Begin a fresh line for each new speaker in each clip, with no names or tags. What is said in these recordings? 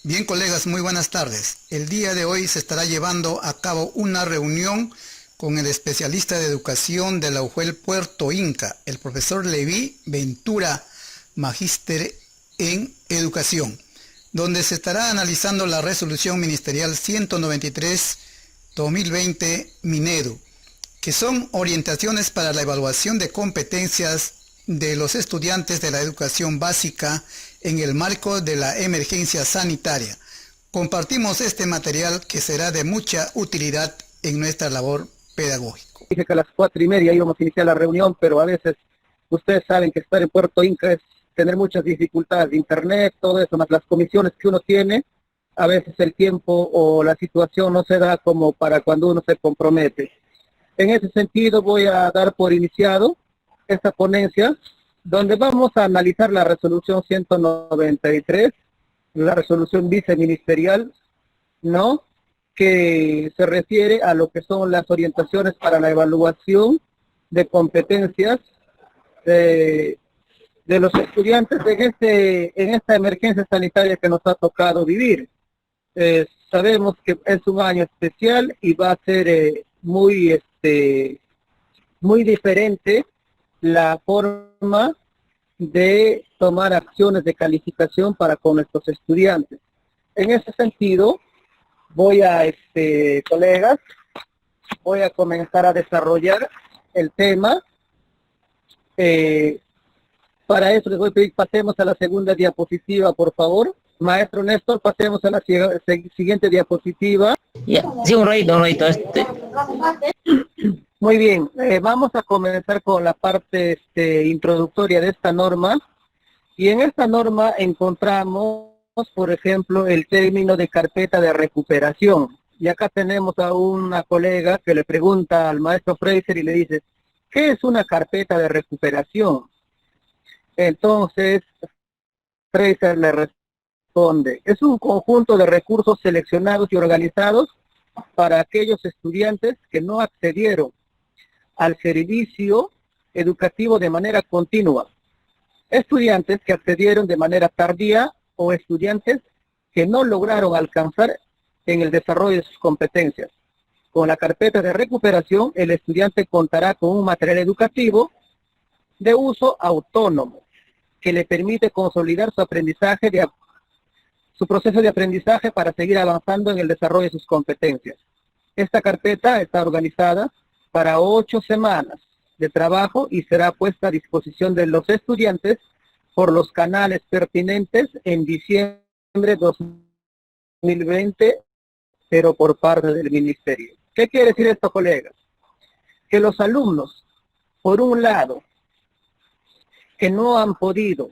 Bien, colegas, muy buenas tardes. El día de hoy se estará llevando a cabo una reunión con el especialista de educación de la UJUEL Puerto Inca, el profesor Leví Ventura, magíster en educación, donde se estará analizando la resolución ministerial 193-2020 Minedu, que son orientaciones para la evaluación de competencias de los estudiantes de la educación básica en el marco de la emergencia sanitaria. Compartimos este material que será de mucha utilidad en nuestra labor pedagógica.
Dije que a las 4:30 íbamos a iniciar la reunión, pero a veces ustedes saben que estar en Puerto Inca es tener muchas dificultades de internet, todo eso, más las comisiones que uno tiene, a veces el tiempo o la situación no se da como para cuando uno se compromete. En ese sentido voy a dar por iniciado esta ponencia, donde vamos a analizar la resolución 193, la resolución viceministerial, ¿no?, que se refiere a lo que son las orientaciones para la evaluación de competencias de los estudiantes en esta emergencia sanitaria que nos ha tocado vivir. Sabemos que es un año especial y va a ser muy diferente la forma de tomar acciones de calificación para con nuestros estudiantes. En ese sentido, colegas, voy a comenzar a desarrollar el tema. Para eso les voy a pedir, pasemos a la segunda diapositiva, por favor. Maestro Néstor, pasemos a la siguiente diapositiva.
Ya, sí, un ratito.
Muy bien, vamos a comenzar con la parte introductoria de esta norma. Y en esta norma encontramos, por ejemplo, el término de carpeta de recuperación. Y acá tenemos a una colega que le pregunta al maestro Fraser y le dice, ¿qué es una carpeta de recuperación? Entonces, Fraser le responde, es un conjunto de recursos seleccionados y organizados para aquellos estudiantes que no accedieron al servicio educativo de manera continua, estudiantes que accedieron de manera tardía o estudiantes que no lograron alcanzar en el desarrollo de sus competencias. Con la carpeta de recuperación, el estudiante contará con un material educativo de uso autónomo que le permite consolidar su aprendizaje, su proceso de aprendizaje para seguir avanzando en el desarrollo de sus competencias. Esta carpeta está organizada para 8 semanas de trabajo y será puesta a disposición de los estudiantes por los canales pertinentes en diciembre de 2020, pero por parte del ministerio. ¿Qué quiere decir esto, colegas? Que los alumnos, por un lado, que no han podido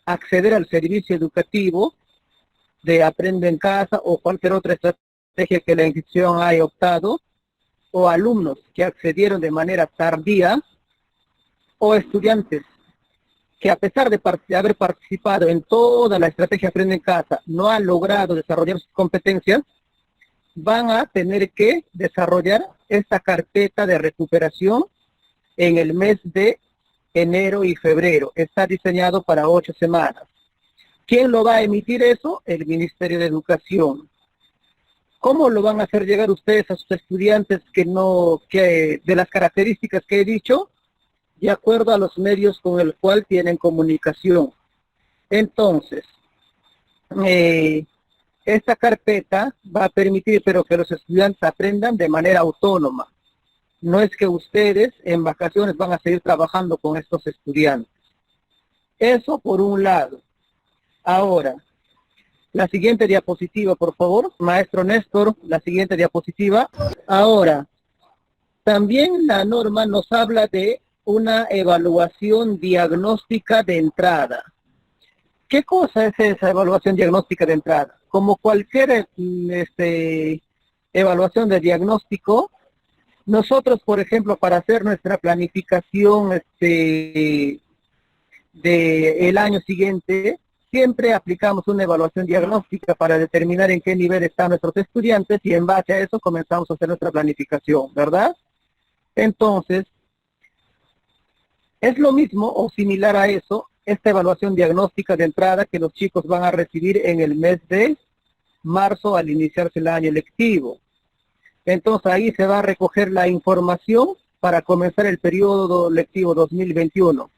acceder al servicio educativo de Aprende en Casa o cualquier otra estrategia que la institución haya optado, o alumnos que accedieron de manera tardía, o estudiantes que a pesar de haber participado en toda la estrategia Aprende en Casa, no han logrado desarrollar sus competencias, van a tener que desarrollar esta carpeta de recuperación en el mes de enero y febrero. Está diseñado para 8 semanas. ¿Quién lo va a emitir eso? El Ministerio de Educación. ¿Cómo lo van a hacer llegar ustedes a sus estudiantes de las características que he dicho? De acuerdo a los medios con el cual tienen comunicación. Entonces, esta carpeta va a permitir, pero que los estudiantes aprendan de manera autónoma. No es que ustedes en vacaciones van a seguir trabajando con estos estudiantes. Eso por un lado. Ahora, la siguiente diapositiva, por favor. Maestro Néstor, la siguiente diapositiva. Ahora, también la norma nos habla de una evaluación diagnóstica de entrada. ¿Qué cosa es esa evaluación diagnóstica de entrada? Como cualquier evaluación de diagnóstico, nosotros, por ejemplo, para hacer nuestra planificación del año siguiente, siempre aplicamos una evaluación diagnóstica para determinar en qué nivel están nuestros estudiantes y en base a eso comenzamos a hacer nuestra planificación, ¿verdad? Entonces, es lo mismo o similar a eso, esta evaluación diagnóstica de entrada que los chicos van a recibir en el mes de marzo al iniciarse el año lectivo. Entonces ahí se va a recoger la información para comenzar el periodo lectivo 2021.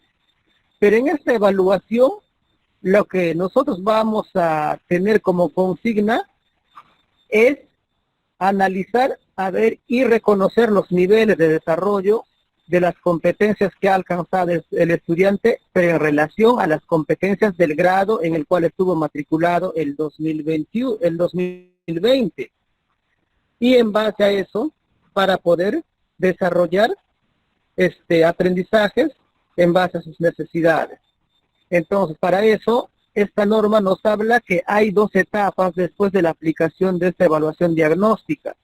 Pero en esta evaluación, lo que nosotros vamos a tener como consigna es analizar, a ver y reconocer los niveles de desarrollo de las competencias que ha alcanzado el estudiante, pero en relación a las competencias del grado en el cual estuvo matriculado el 2020. Y en base a eso, para poder desarrollar aprendizajes en base a sus necesidades. Entonces, para eso, esta norma nos habla que hay dos etapas después de la aplicación de esta evaluación diagnóstica.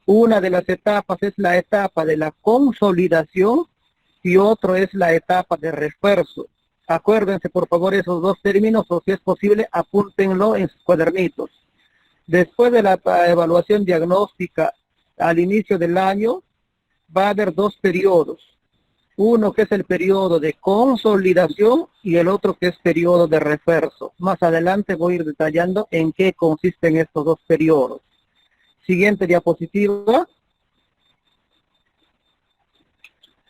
Una de las etapas es la etapa de la consolidación y otro es la etapa de refuerzo. Acuérdense, por favor, esos dos términos, o si es posible, apúntenlo en sus cuadernitos. Después de la evaluación diagnóstica al inicio del año, va a haber dos periodos. Uno que es el periodo de consolidación y el otro que es periodo de refuerzo. Más adelante voy a ir detallando en qué consisten estos dos periodos. Siguiente diapositiva.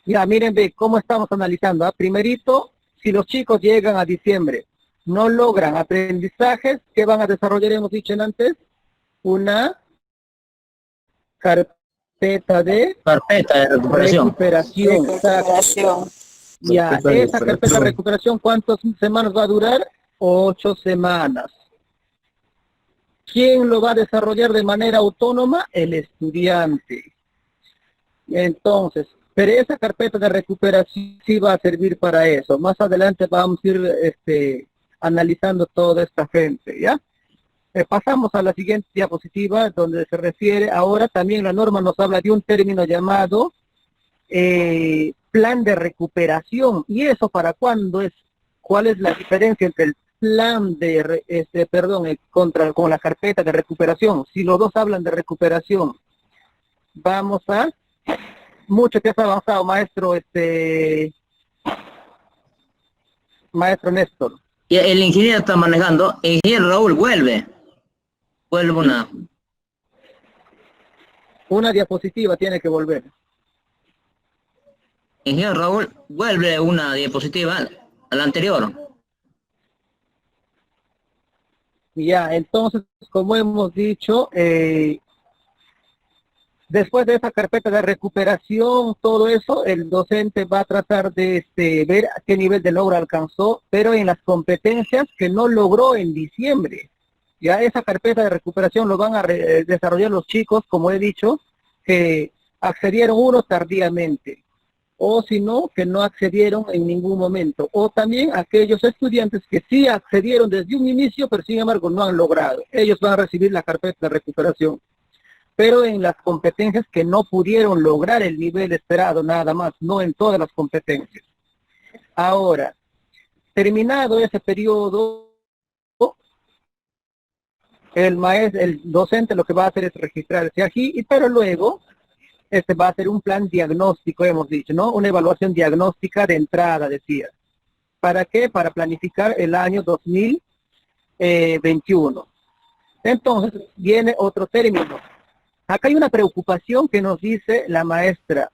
Ya, miren, ve cómo estamos analizando. Primerito, si los chicos llegan a diciembre, no logran aprendizajes, ¿qué van a desarrollar? Hemos dicho antes, una carpeta de recuperación. Ya, esa carpeta de recuperación, ¿cuántas semanas va a durar? 8 semanas. ¿Quién lo va a desarrollar de manera autónoma? El estudiante. Entonces, pero esa carpeta de recuperación sí va a servir para eso. Más adelante vamos a ir analizando toda esta gente, ¿ya? Pasamos a la siguiente diapositiva, donde se refiere, ahora también la norma nos habla de un término llamado plan de recuperación. ¿Y eso para cuándo es? ¿Cuál es la diferencia entre el plan de, con la carpeta de recuperación? Si los dos hablan de recuperación, vamos a, mucho que has avanzado, maestro, maestro Néstor.
Y el ingeniero está manejando, el ingeniero Raúl vuelve
una diapositiva tiene que volver.
Ingeniero Raúl vuelve una diapositiva a la anterior.
Ya, entonces, como hemos dicho, después de esa carpeta de recuperación, todo eso, el docente va a tratar de ver a qué nivel de logro alcanzó, pero en las competencias que no logró en diciembre. Ya esa carpeta de recuperación lo van a desarrollar los chicos, como he dicho, que accedieron unos tardíamente, o si no, que no accedieron en ningún momento, o también aquellos estudiantes que sí accedieron desde un inicio, pero sin embargo no han logrado. Ellos van a recibir la carpeta de recuperación. Pero en las competencias que no pudieron lograr el nivel esperado, nada más, no en todas las competencias. Ahora, terminado ese periodo, el docente lo que va a hacer es registrarse aquí, pero luego va a ser un plan diagnóstico, hemos dicho, ¿no? Una evaluación diagnóstica de entrada, decía. ¿Para qué? Para planificar el año 2021. Entonces, viene otro término. Acá hay una preocupación que nos dice la maestra.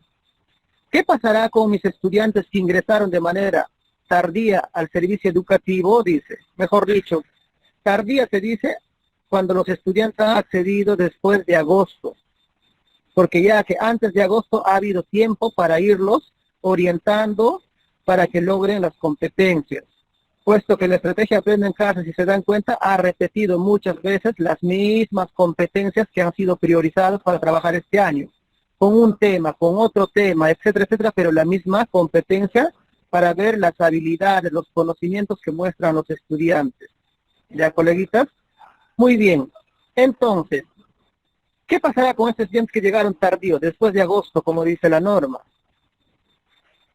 ¿Qué pasará con mis estudiantes que ingresaron de manera tardía al servicio educativo? Dice, mejor dicho, tardía se dice cuando los estudiantes han accedido después de agosto, porque ya que antes de agosto ha habido tiempo para irlos orientando para que logren las competencias, puesto que la estrategia Aprende en Casa, si se dan cuenta, ha repetido muchas veces las mismas competencias que han sido priorizadas para trabajar este año, con un tema, con otro tema, etcétera, etcétera, pero la misma competencia para ver las habilidades, los conocimientos que muestran los estudiantes. ¿Ya, coleguitas? Muy bien. Entonces, ¿qué pasará con estos estudiantes que llegaron tardíos, después de agosto, como dice la norma?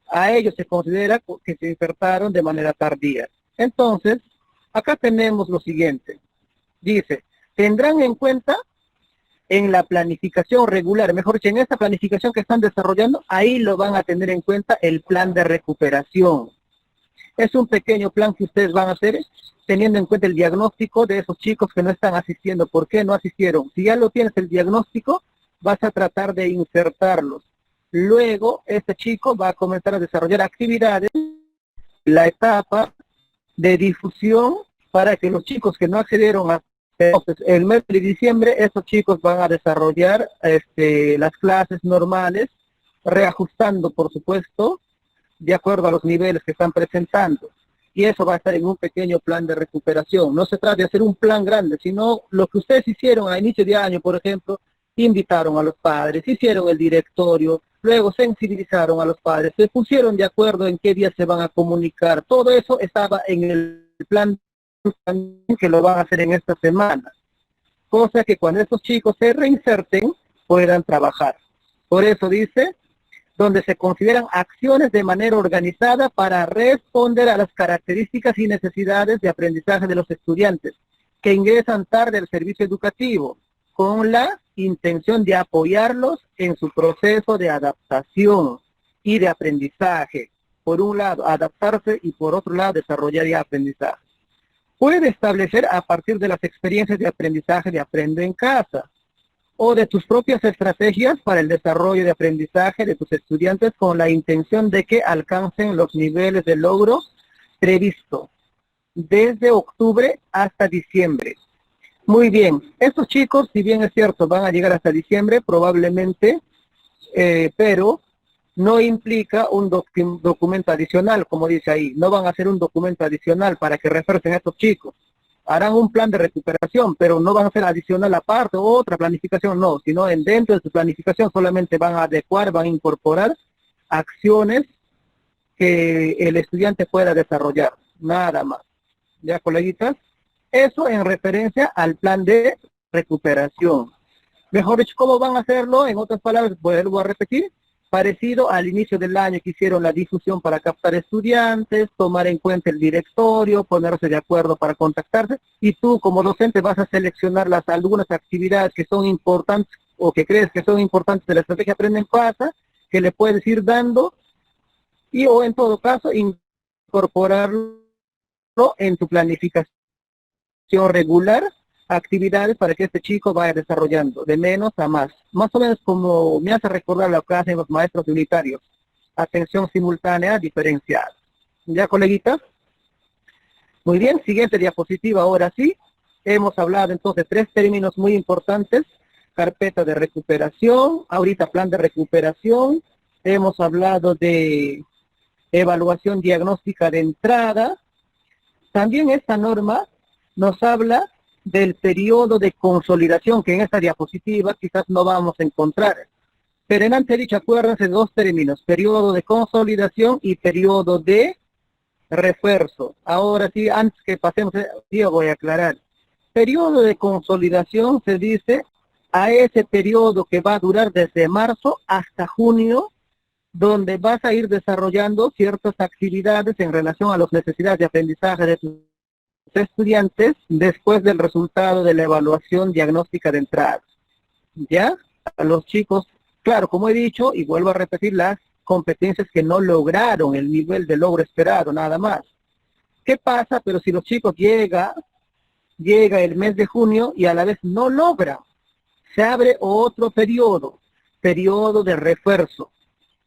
A ellos se considera que se insertaron de manera tardía. Entonces, acá tenemos lo siguiente. Dice, tendrán en cuenta en la planificación regular, mejor dicho, en esta planificación que están desarrollando, ahí lo van a tener en cuenta el plan de recuperación. Es un pequeño plan que ustedes van a hacer teniendo en cuenta el diagnóstico de esos chicos que no están asistiendo. ¿Por qué no asistieron? Si ya lo tienes el diagnóstico, vas a tratar de insertarlos. Luego, este chico va a comenzar a desarrollar actividades, la etapa de difusión para que los chicos que no accedieron a entonces, el mes de diciembre, esos chicos van a desarrollar las clases normales, reajustando, por supuesto, de acuerdo a los niveles que están presentando. Y eso va a estar en un pequeño plan de recuperación. No se trata de hacer un plan grande, sino lo que ustedes hicieron a inicio de año, por ejemplo, invitaron a los padres, hicieron el directorio, luego sensibilizaron a los padres, se pusieron de acuerdo en qué día se van a comunicar. Todo eso estaba en el plan que lo van a hacer en esta semana. Cosa que cuando estos chicos se reinserten, puedan trabajar. Por eso dice, donde se consideran acciones de manera organizada para responder a las características y necesidades de aprendizaje de los estudiantes que ingresan tarde al servicio educativo, con la intención de apoyarlos en su proceso de adaptación y de aprendizaje. Por un lado, adaptarse y por otro lado, desarrollar ya aprendizaje. Puede establecer a partir de las experiencias de aprendizaje de Aprende en Casa o de tus propias estrategias para el desarrollo de aprendizaje de tus estudiantes con la intención de que alcancen los niveles de logro previstos desde octubre hasta diciembre. Muy bien, estos chicos, si bien es cierto, van a llegar hasta diciembre probablemente, pero no implica un documento adicional, como dice ahí. No van a hacer un documento adicional para que refuercen a estos chicos. Harán un plan de recuperación, pero no van a hacer adicional aparte, otra planificación, no, sino dentro de su planificación solamente van a adecuar, van a incorporar acciones que el estudiante pueda desarrollar, nada más. ¿Ya, coleguitas? Eso en referencia al plan de recuperación. Mejor dicho, ¿cómo van a hacerlo? En otras palabras, vuelvo a repetir, parecido al inicio del año que hicieron la difusión para captar estudiantes, tomar en cuenta el directorio, ponerse de acuerdo para contactarse, y tú como docente vas a seleccionar algunas actividades que son importantes o que crees que son importantes de la estrategia Aprende en Casa, que le puedes ir dando, y o en todo caso incorporarlo en tu planificación regular, actividades para que este chico vaya desarrollando de menos a más o menos como me hace recordar lo que hacen los maestros unitarios, atención simultánea diferenciada. ¿Ya, coleguitas? Muy bien, siguiente diapositiva. Ahora sí, hemos hablado entonces de tres términos muy importantes: carpeta de recuperación, ahorita plan de recuperación, hemos hablado de evaluación diagnóstica de entrada. También esta norma nos habla del periodo de consolidación, que en esta diapositiva quizás no vamos a encontrar. Pero en antedicho, acuérdense de dos términos: periodo de consolidación y periodo de refuerzo. Ahora sí, antes que pasemos, yo voy a aclarar. Periodo de consolidación se dice a ese periodo que va a durar desde marzo hasta junio, donde vas a ir desarrollando ciertas actividades en relación a las necesidades de aprendizaje de tus estudiantes después del resultado de la evaluación diagnóstica de entrada. ¿Ya? A los chicos, claro, como he dicho, y vuelvo a repetir, las competencias que no lograron el nivel de logro esperado, nada más. ¿Qué pasa? Pero si los chicos llega el mes de junio y a la vez no logran, se abre otro periodo de refuerzo.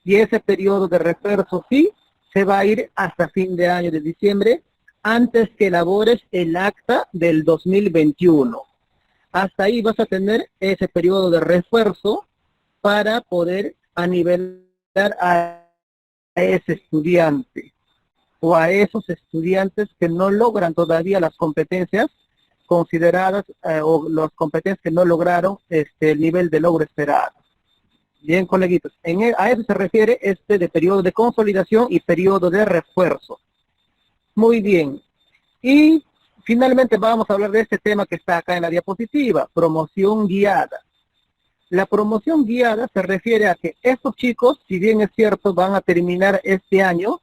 Y ese periodo de refuerzo sí se va a ir hasta fin de año de diciembre, antes que elabores el acta del 2021. Hasta ahí vas a tener ese periodo de refuerzo para poder anivelar a ese estudiante o a esos estudiantes que no logran todavía las competencias consideradas o las competencias que no lograron el nivel de logro esperado. Bien, coleguitos, a eso se refiere de periodo de consolidación y periodo de refuerzo. Muy bien. Y finalmente vamos a hablar de este tema que está acá en la diapositiva: promoción guiada. La promoción guiada se refiere a que estos chicos, si bien es cierto, van a terminar este año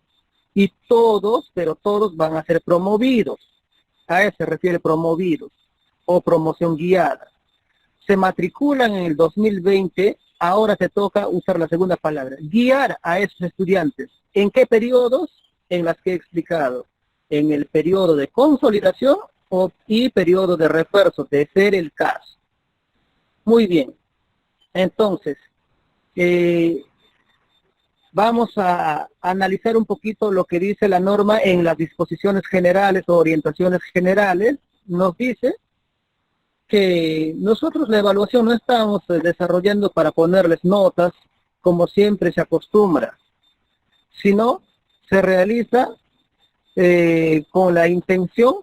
y todos, pero todos van a ser promovidos. A eso se refiere promovidos o promoción guiada. Se matriculan en el 2020, ahora te toca usar la segunda palabra, guiar a esos estudiantes. ¿En qué periodos? en las que he explicado, en el periodo de consolidación y periodo de refuerzo, de ser el caso. Muy bien, entonces, vamos a analizar un poquito lo que dice la norma en las disposiciones generales o orientaciones generales. Nos dice que nosotros la evaluación no estamos desarrollando para ponerles notas, como siempre se acostumbra, sino se realiza con la intención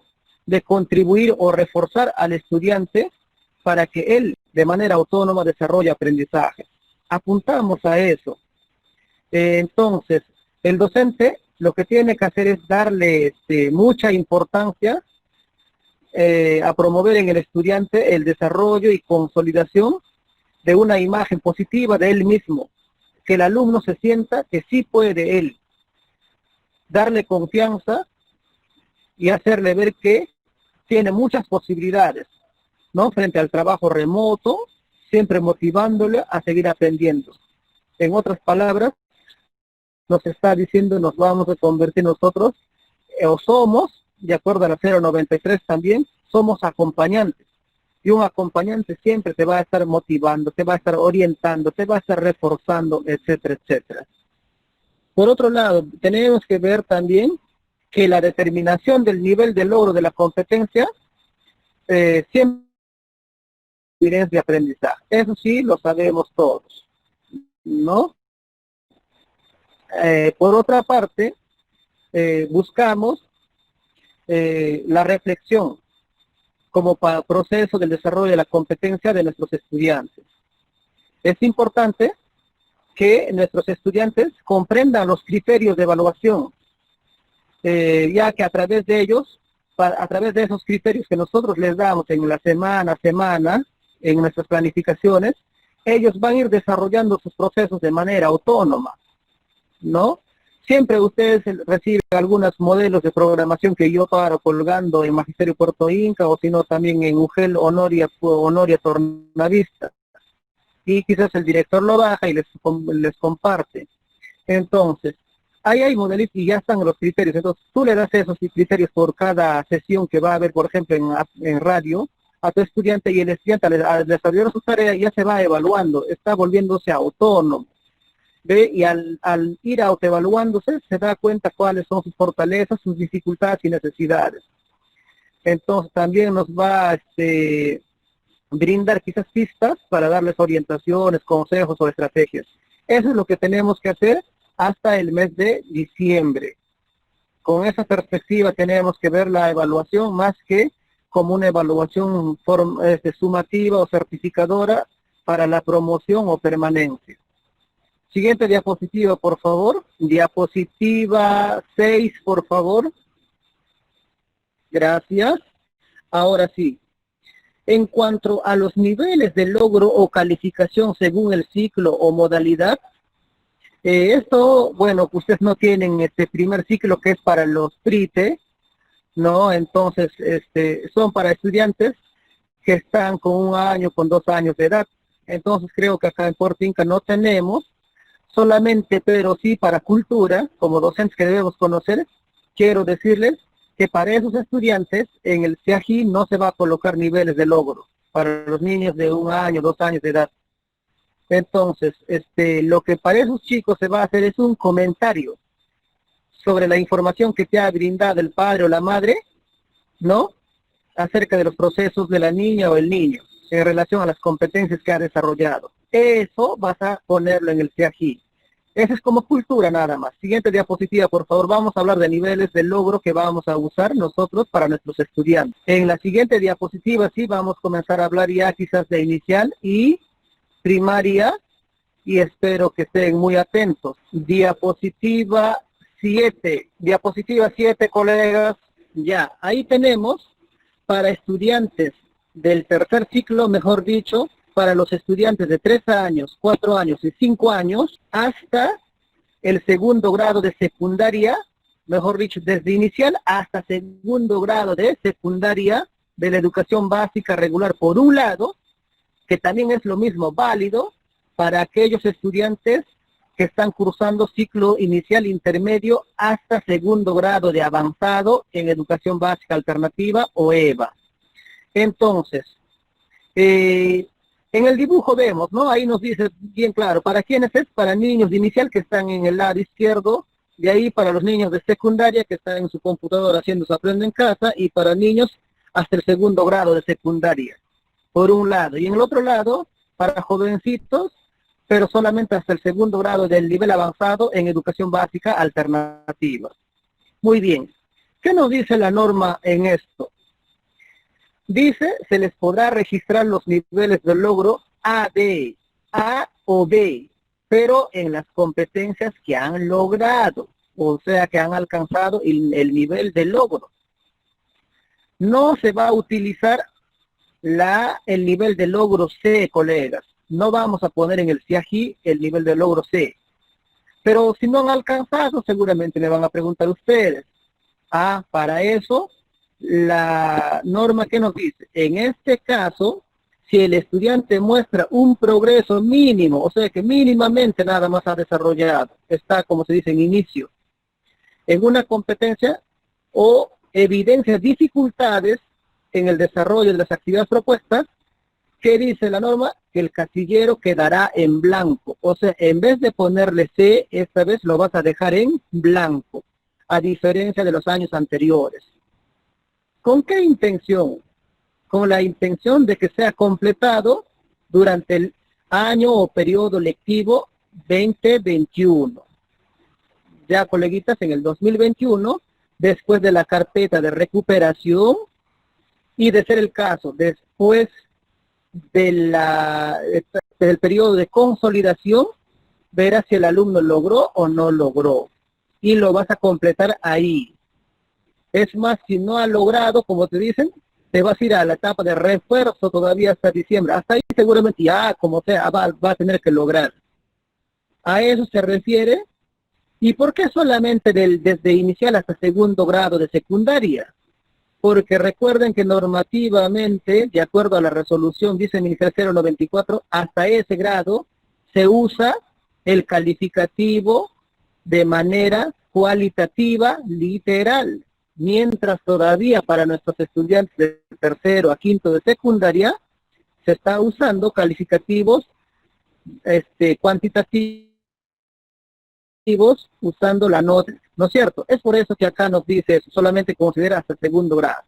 de contribuir o reforzar al estudiante para que él de manera autónoma desarrolle aprendizaje. Apuntamos a eso. Entonces, el docente lo que tiene que hacer es darle mucha importancia a promover en el estudiante el desarrollo y consolidación de una imagen positiva de él mismo, que el alumno se sienta que sí puede él, darle confianza y hacerle ver que tiene muchas posibilidades, ¿no? Frente al trabajo remoto, siempre motivándole a seguir aprendiendo. En otras palabras, nos está diciendo, nos vamos a convertir nosotros, o somos, de acuerdo a la 093 también, somos acompañantes. Y un acompañante siempre te va a estar motivando, te va a estar orientando, te va a estar reforzando, etcétera, etcétera. Por otro lado, tenemos que ver también que la determinación del nivel de logro de la competencia siempre es evidencia de aprendizaje. Eso sí, lo sabemos todos, ¿no? Por otra parte, buscamos la reflexión como proceso del desarrollo de la competencia de nuestros estudiantes. Es importante que nuestros estudiantes comprendan los criterios de evaluación, ya que a través de ellos, a través de esos criterios que nosotros les damos en la semana a semana, en nuestras planificaciones, ellos van a ir desarrollando sus procesos de manera autónoma, ¿no? Siempre ustedes reciben algunos modelos de programación que yo paro colgando en Magisterio Puerto Inca, o si no también en UGEL Honoria Tornavista. Y quizás el director lo baja y les comparte. Entonces, ahí hay modelos y ya están los criterios. Entonces, tú le das esos criterios por cada sesión que va a haber, por ejemplo, en radio, a tu estudiante, y el estudiante al desarrollar su tarea ya se va evaluando, está volviéndose autónomo. ¿Ve? Y al ir autoevaluándose, se da cuenta cuáles son sus fortalezas, sus dificultades y necesidades. Entonces, también nos va a brindar quizás pistas para darles orientaciones, consejos o estrategias. Eso es lo que tenemos que hacer hasta el mes de diciembre. Con esa perspectiva tenemos que ver la evaluación más que como una evaluación sumativa o certificadora para la promoción o permanencia. Siguiente diapositiva, por favor. Diapositiva 6, por favor. Gracias. Ahora sí. En cuanto a los niveles de logro o calificación según el ciclo o modalidad, esto, bueno, ustedes no tienen este primer ciclo que es para los PRITE, ¿no? Entonces, son para estudiantes que están con 1 año, con 2 años de edad. Entonces, creo que acá en Puerto Inca no tenemos, solamente, pero sí para cultura, como docentes que debemos conocer, quiero decirles que para esos estudiantes en el CIAGI no se va a colocar niveles de logro para los niños de 1 año, 2 años de edad. Entonces, lo que para esos chicos se va a hacer es un comentario sobre la información que te ha brindado el padre o la madre, ¿no? Acerca de los procesos de la niña o el niño en relación a las competencias que ha desarrollado. Eso vas a ponerlo en el CIAGI. Eso es como cultura nada más. Siguiente diapositiva, por favor. Vamos a hablar de niveles de logro que vamos a usar nosotros para nuestros estudiantes. En la siguiente diapositiva sí vamos a comenzar a hablar ya quizás de inicial y primaria, y espero que estén muy atentos. Diapositiva 7. Diapositiva 7, colegas. Ya, ahí tenemos para estudiantes del tercer ciclo, mejor dicho, para los estudiantes de 3 años, 4 años y 5 años, hasta el segundo grado de secundaria, mejor dicho, desde inicial hasta segundo grado de secundaria de la educación básica regular, por un lado, que también es lo mismo válido para aquellos estudiantes que están cursando ciclo inicial intermedio hasta segundo grado de avanzado en educación básica alternativa o EVA. Entonces, en el dibujo vemos, ¿no? Ahí nos dice bien claro, ¿para quiénes es? Para niños de inicial que están en el lado izquierdo, de ahí para los niños de secundaria que están en su computadora haciendo su aprende en casa, y para niños hasta el segundo grado de secundaria, por un lado. Y en el otro lado, para jovencitos, pero solamente hasta el segundo grado del nivel avanzado en educación básica alternativa. Muy bien. ¿Qué nos dice la norma en esto? Dice, se les podrá registrar los niveles de logro A, B, A o B, pero en las competencias que han logrado, o sea, que han alcanzado el nivel de logro. No se va a utilizar el nivel de logro C, colegas. No vamos a poner en el CIAGI el nivel de logro C. Pero si no han alcanzado, seguramente me van a preguntar ustedes. Para eso, la norma que nos dice, en este caso, si el estudiante muestra un progreso mínimo, o sea que mínimamente nada más ha desarrollado, está como se dice en inicio, en una competencia o evidencia dificultades en el desarrollo de las actividades propuestas, ¿qué dice la norma? Que el casillero quedará en blanco. O sea, en vez de ponerle C, esta vez lo vas a dejar en blanco, a diferencia de los años anteriores. ¿Con qué intención? Con la intención de que sea completado durante el año o periodo lectivo 2021. Ya, coleguitas, en el 2021, después de la carpeta de recuperación, y de ser el caso, después del periodo de consolidación, verás si el alumno logró o no logró. Y lo vas a completar ahí. Es más, si no ha logrado, como te dicen, te vas a ir a la etapa de refuerzo todavía hasta diciembre. Hasta ahí seguramente ya, como sea, va a tener que lograr. A eso se refiere. ¿Y por qué solamente desde inicial hasta segundo grado de secundaria? Porque recuerden que normativamente, de acuerdo a la resolución viceministerial 094, hasta ese grado se usa el calificativo de manera cualitativa literal, mientras todavía para nuestros estudiantes de tercero a quinto de secundaria se está usando calificativos cuantitativos usando la nota, ¿no es cierto? Es por eso que acá nos dice eso, solamente considera hasta segundo grado.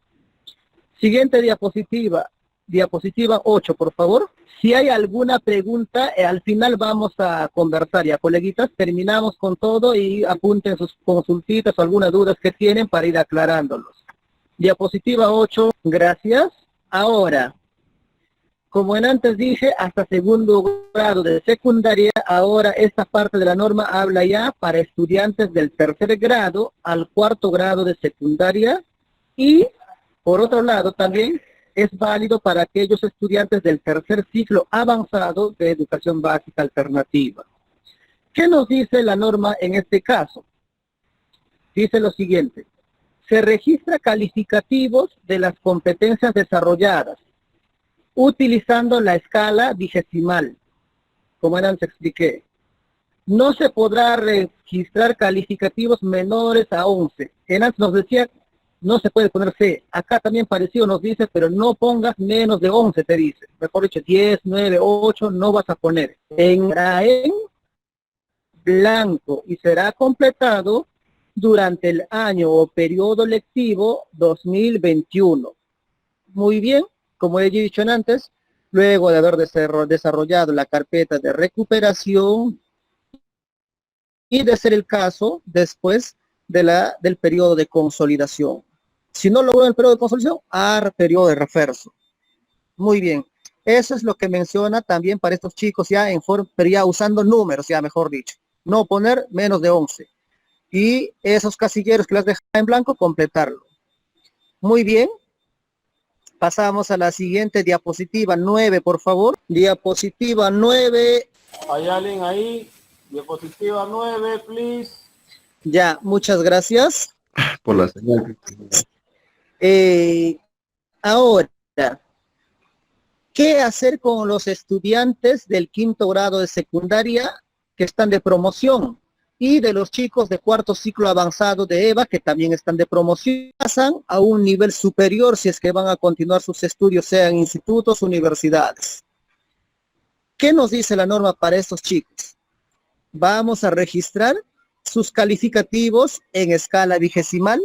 Siguiente diapositiva, diapositiva 8, por favor. Si hay alguna pregunta, al final vamos a conversar ya, coleguitas, terminamos con todo y apunten sus consultitas o algunas dudas que tienen para ir aclarándolos. Diapositiva 8, gracias. Ahora, como en antes dije, hasta segundo grado de secundaria, ahora esta parte de la norma habla ya para estudiantes del tercer grado al cuarto grado de secundaria y, por otro lado, también es válido para aquellos estudiantes del tercer ciclo avanzado de educación básica alternativa. ¿Qué nos dice la norma en este caso? Dice lo siguiente: se registra calificativos de las competencias desarrolladas utilizando la escala vigesimal, como antes expliqué. No se podrá registrar calificativos menores a 11. En antes nos decía, no se puede poner C. Acá también parecido nos dice, pero no pongas menos de 11, te dice. Mejor dicho, 10, 9, 8, no vas a poner. En blanco y será completado durante el año o periodo lectivo 2021. Muy bien. Como he dicho antes, luego de haber desarrollado la carpeta de recuperación y de ser el caso después del periodo de consolidación. Si no logró el periodo de consolidación, periodo de refuerzo. Muy bien. Eso es lo que menciona también para estos chicos ya pero ya usando números, ya mejor dicho. No poner menos de 11. Y esos casilleros que las dejan en blanco, completarlo. Muy bien. Pasamos a la siguiente diapositiva 9, por favor. Diapositiva 9.
¿Hay alguien ahí? Diapositiva 9, please.
Ya, muchas gracias.
Por la señal.
Ahora, ¿qué hacer con los estudiantes del quinto grado de secundaria que están de promoción, y de los chicos de cuarto ciclo avanzado de EVA, que también están de promoción, pasan a un nivel superior si es que van a continuar sus estudios, sean institutos, universidades. ¿Qué nos dice la norma para estos chicos? Vamos a registrar sus calificativos en escala vigesimal.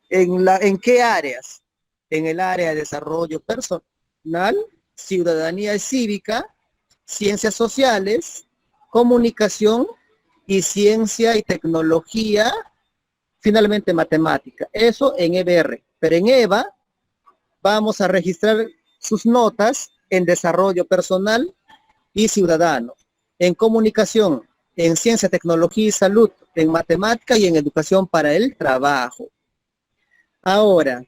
¿En qué áreas? En el área de desarrollo personal, ciudadanía y cívica, ciencias sociales, comunicación y ciencia y tecnología, finalmente matemática. Eso en EBR. Pero en EVA vamos a registrar sus notas en desarrollo personal y ciudadano, en comunicación, en ciencia, tecnología y salud, en matemática y en educación para el trabajo. Ahora,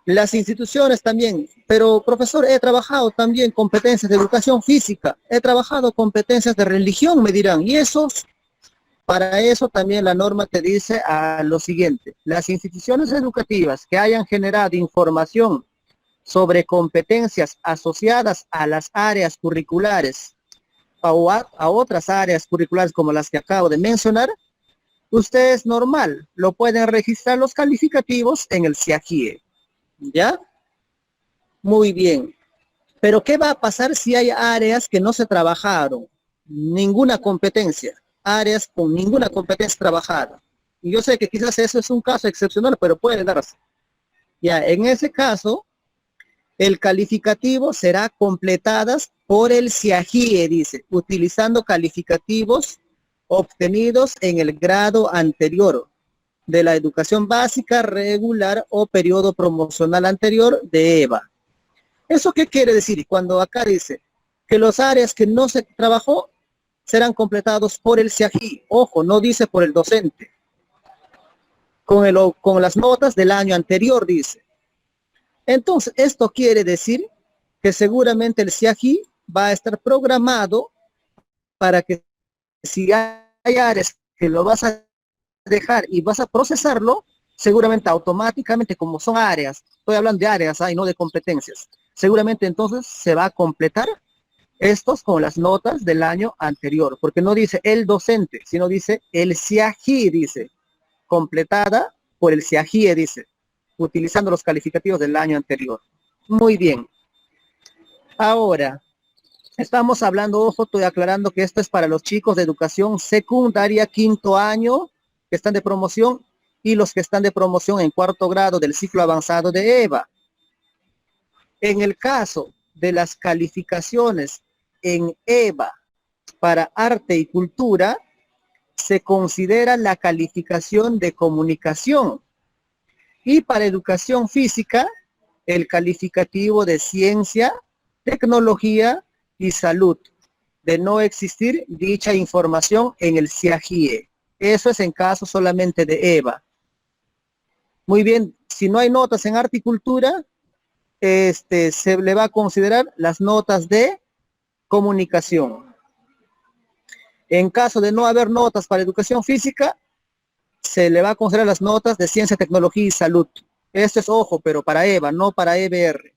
las instituciones también, pero profesor, he trabajado también competencias de educación física, he trabajado competencias de religión, me dirán, y eso, para eso también la norma te dice a lo siguiente: las instituciones educativas que hayan generado información sobre competencias asociadas a las áreas curriculares o a otras áreas curriculares como las que acabo de mencionar, ustedes normal, lo pueden registrar los calificativos en el CIAGIE. ¿Ya? Muy bien. Pero ¿qué va a pasar si hay áreas que no se trabajaron? Ninguna competencia. Áreas con ninguna competencia trabajada. Y yo sé que quizás eso es un caso excepcional, pero puede darse. Ya, en ese caso, el calificativo será completadas por el CIAGIE, dice, utilizando calificativos obtenidos en el grado anterior de la educación básica, regular o periodo promocional anterior de EVA. ¿Eso qué quiere decir? Cuando acá dice que los áreas que no se trabajó serán completados por el CIAGI. Ojo, no dice por el docente. Con las notas del año anterior, dice. Entonces, esto quiere decir que seguramente el CIAGI va a estar programado para que si hay áreas que lo vas a dejar y vas a procesarlo, seguramente automáticamente, como son áreas, estoy hablando de áreas y no de competencias, seguramente entonces se va a completar estos con las notas del año anterior, porque no dice el docente, sino dice el CIAGI, dice, completada por el CIAGI, dice, utilizando los calificativos del año anterior. Muy bien. Ahora, estamos hablando, ojo, estoy aclarando que esto es para los chicos de educación secundaria, quinto año, que están de promoción, y los que están de promoción en cuarto grado del ciclo avanzado de EVA. En el caso de las calificaciones en EVA para arte y cultura, se considera la calificación de comunicación. Y para educación física, el calificativo de ciencia, tecnología y salud. De no existir dicha información en el CIAGIE. Eso es en caso solamente de EVA. Muy bien, si no hay notas en arte y cultura, se le va a considerar las notas de comunicación. En caso de no haber notas para educación física, se le va a considerar las notas de ciencia, tecnología y salud. Esto es, ojo, pero para EVA, no para EBR.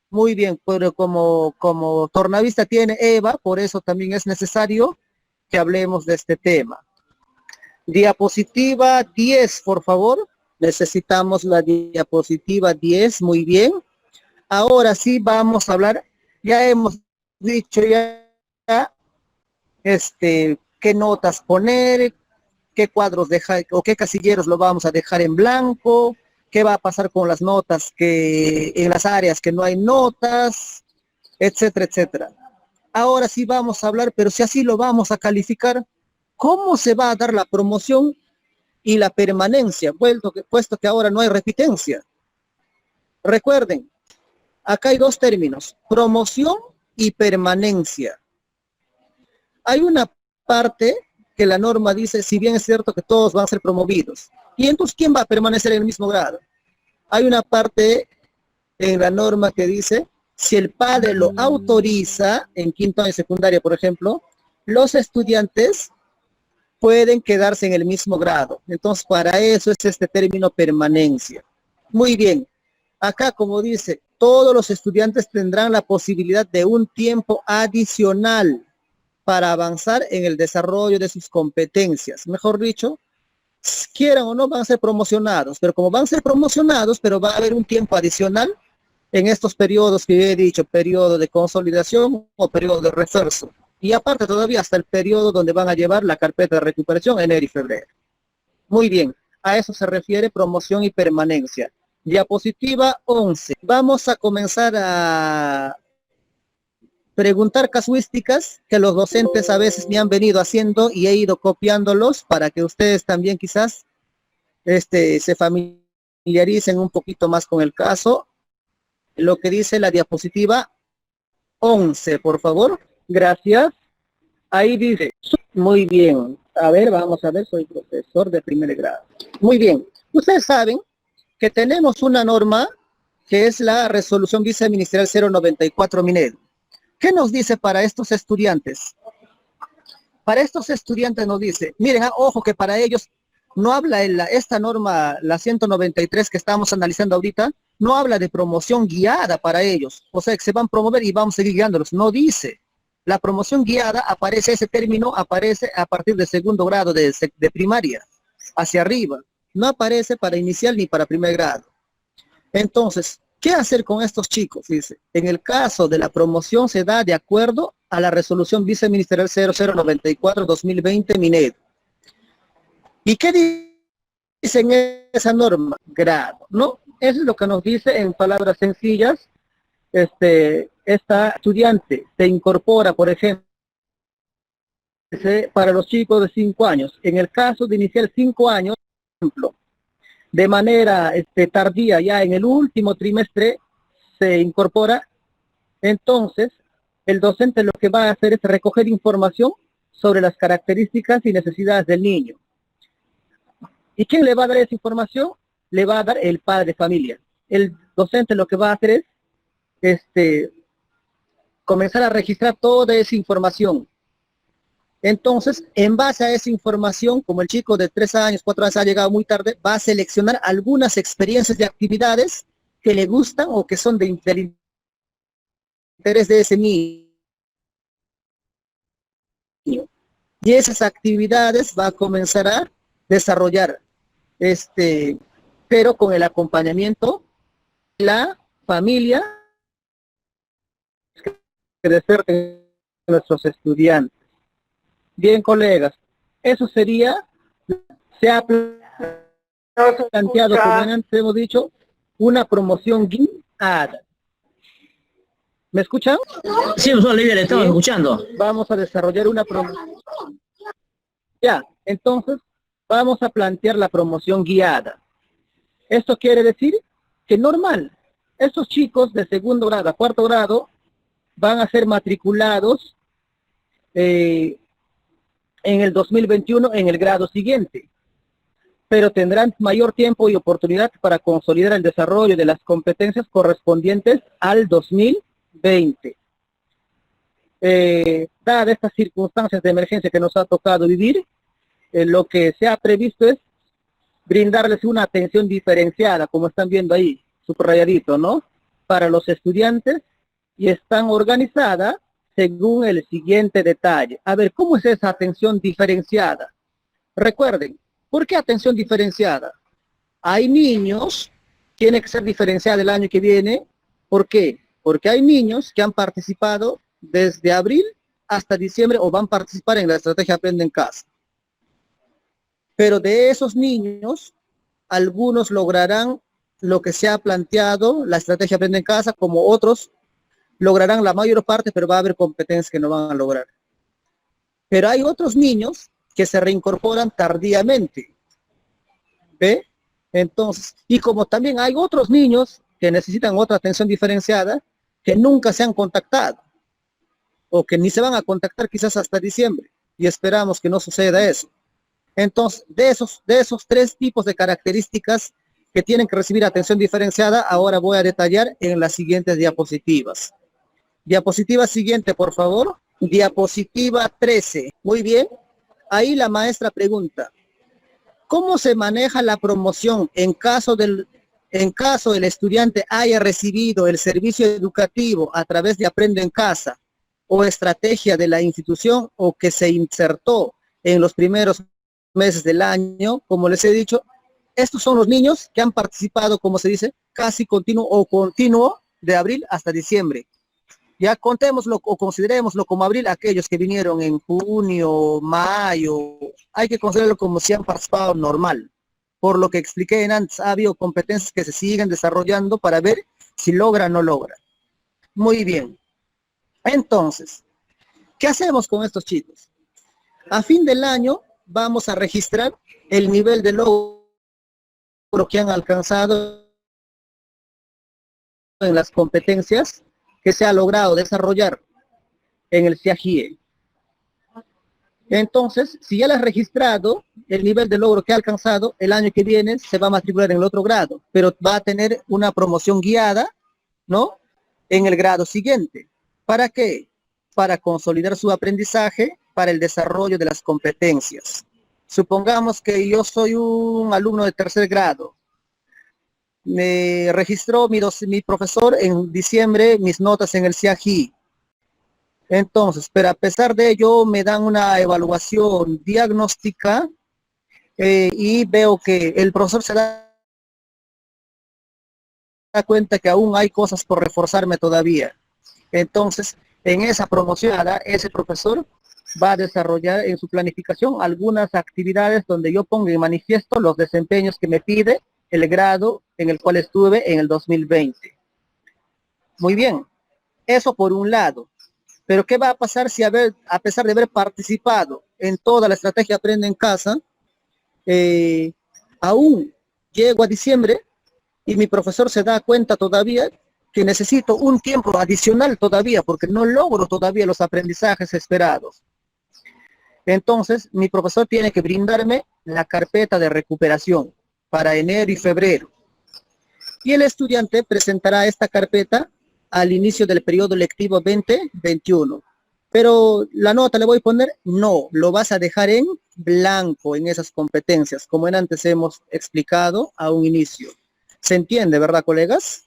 Muy bien, pero como Tornavista tiene EVA, por eso también es necesario que hablemos de este tema. Diapositiva 10, por favor. Necesitamos la diapositiva 10, muy bien. Ahora sí vamos a hablar, ya hemos dicho qué notas poner, qué cuadros dejar o qué casilleros lo vamos a dejar en blanco, qué va a pasar con las notas que en las áreas que no hay notas, etcétera, etcétera. Ahora sí vamos a hablar, pero si así lo vamos a calificar, ¿cómo se va a dar la promoción y la permanencia, puesto que ahora no hay repitencia? Recuerden, acá hay dos términos, promoción y permanencia. Hay una parte que la norma dice, si bien es cierto que todos van a ser promovidos, y entonces ¿quién va a permanecer en el mismo grado? Hay una parte en la norma que dice, si el padre lo autoriza, en quinto año de secundaria, por ejemplo, los estudiantes pueden quedarse en el mismo grado. Entonces, para eso es este término permanencia. Muy bien. Acá, como dice, todos los estudiantes tendrán la posibilidad de un tiempo adicional para avanzar en el desarrollo de sus competencias. Mejor dicho, quieran o no, van a ser promocionados, pero como van a ser promocionados, pero va a haber un tiempo adicional en estos periodos que he dicho, periodo de consolidación o periodo de refuerzo. Y aparte todavía hasta el periodo donde van a llevar la carpeta de recuperación, enero y febrero. Muy bien, a eso se refiere promoción y permanencia. Diapositiva 11. Vamos a comenzar a preguntar casuísticas que los docentes a veces me han venido haciendo y he ido copiándolos para que ustedes también quizás se familiaricen un poquito más con el caso. Lo que dice la diapositiva 11, por favor. Gracias. Ahí dice, muy bien. A ver, vamos a ver, soy profesor de primer grado. Muy bien. Ustedes saben que tenemos una norma que es la resolución viceministerial 094 Minedo. ¿Qué nos dice para estos estudiantes? Para estos estudiantes nos dice, miren, ojo que para ellos no habla esta norma, la 193 que estamos analizando ahorita, no habla de promoción guiada para ellos. O sea, que se van a promover y vamos a seguir guiándolos. No dice. La promoción guiada aparece, ese término aparece a partir del segundo grado de primaria, hacia arriba. No aparece para inicial ni para primer grado. Entonces, ¿qué hacer con estos chicos? Dice, en el caso de la promoción se da de acuerdo a la resolución viceministerial 0094-2020 Minedo. ¿Y qué dice en esa norma? Grado, ¿no? Eso es lo que nos dice en palabras sencillas. Esta estudiante se incorpora, por ejemplo, para los chicos de 5 años. En el caso de iniciar 5 años, por ejemplo, de manera tardía, ya en el último trimestre se incorpora, entonces el docente lo que va a hacer es recoger información sobre las características y necesidades del niño. ¿Y quién le va a dar esa información? Le va a dar el padre de familia. El docente lo que va a hacer es comenzar a registrar toda esa información. Entonces, en base a esa información, como el chico de 3 años, 4 años ha llegado muy tarde, va a seleccionar algunas experiencias de actividades que le gustan o que son del interés de ese niño. Y esas actividades va a comenzar a desarrollar, pero con el acompañamiento de la familia que de nuestros estudiantes. Bien, colegas, eso sería, se ha planteado, como antes hemos dicho, una promoción guiada. ¿Me escuchan?
Sí, profesor Olivier, le estamos escuchando.
Vamos a desarrollar una promoción. Ya, entonces, vamos a plantear la promoción guiada. Esto quiere decir que normal, estos chicos de segundo grado a cuarto grado van a ser matriculados en el 2021 en el grado siguiente, pero tendrán mayor tiempo y oportunidad para consolidar el desarrollo de las competencias correspondientes al 2020. Dadas estas circunstancias de emergencia que nos ha tocado vivir, lo que se ha previsto es brindarles una atención diferenciada, como están viendo ahí, subrayadito, ¿no? Para los estudiantes, y están organizadas según el siguiente detalle. A ver, ¿cómo es esa atención diferenciada? Recuerden, ¿por qué atención diferenciada? Hay niños, tiene que ser diferenciada el año que viene. ¿Por qué? Porque hay niños que han participado desde abril hasta diciembre o van a participar en la estrategia Aprende en Casa. Pero de esos niños, algunos lograrán lo que se ha planteado, la estrategia Aprende en Casa, como otros lograrán la mayor parte, pero va a haber competencias que no van a lograr. Pero hay otros niños que se reincorporan tardíamente. ¿Ve? Entonces, y como también hay otros niños que necesitan otra atención diferenciada, que nunca se han contactado, o que ni se van a contactar quizás hasta diciembre, y esperamos que no suceda eso. Entonces, de esos 3 tipos de características que tienen que recibir atención diferenciada, ahora voy a detallar en las siguientes diapositivas. Diapositiva siguiente, por favor. Diapositiva 13. Muy bien. Ahí la maestra pregunta, ¿cómo se maneja la promoción en caso el estudiante haya recibido el servicio educativo a través de Aprende en Casa o estrategia de la institución o que se insertó en los primeros meses del año. Como les he dicho, estos son los niños que han participado, como se dice, casi continuo de abril hasta diciembre. Ya contémoslo o considerémoslo como abril aquellos que vinieron en junio, mayo, hay que considerarlo como si han participado normal. Por lo que expliqué antes, ha habido competencias que se siguen desarrollando para ver si logra o no logra. Muy bien. Entonces, ¿qué hacemos con estos chicos? A fin del año vamos a registrar el nivel de logro que han alcanzado en las competencias que se ha logrado desarrollar en el CIAGIE. Entonces, si ya lo has registrado, el nivel de logro que ha alcanzado, el año que viene se va a matricular en el otro grado, pero va a tener una promoción guiada, ¿no? En el grado siguiente. ¿Para qué? Para consolidar su aprendizaje, para el desarrollo de las competencias. Supongamos que yo soy un alumno de tercer grado. Me registró mi profesor en diciembre mis notas en el CIAGI. Entonces, pero a pesar de ello, me dan una evaluación diagnóstica y veo que el profesor se da cuenta que aún hay cosas por reforzarme todavía. Entonces, en esa promoción, ese profesor va a desarrollar en su planificación algunas actividades donde yo pongo en manifiesto los desempeños que me pide el grado en el cual estuve en el 2020. Muy bien, eso por un lado. Pero ¿qué va a pasar si a pesar de haber participado en toda la estrategia Aprende en Casa, aún llego a diciembre y mi profesor se da cuenta todavía que necesito un tiempo adicional todavía porque no logro todavía los aprendizajes esperados? Entonces, mi profesor tiene que brindarme la carpeta de recuperación para enero y febrero. Y el estudiante presentará esta carpeta al inicio del periodo lectivo 2021. Pero la nota le voy a poner, no, lo vas a dejar en blanco en esas competencias, como antes hemos explicado a un inicio. ¿Se entiende, verdad, colegas?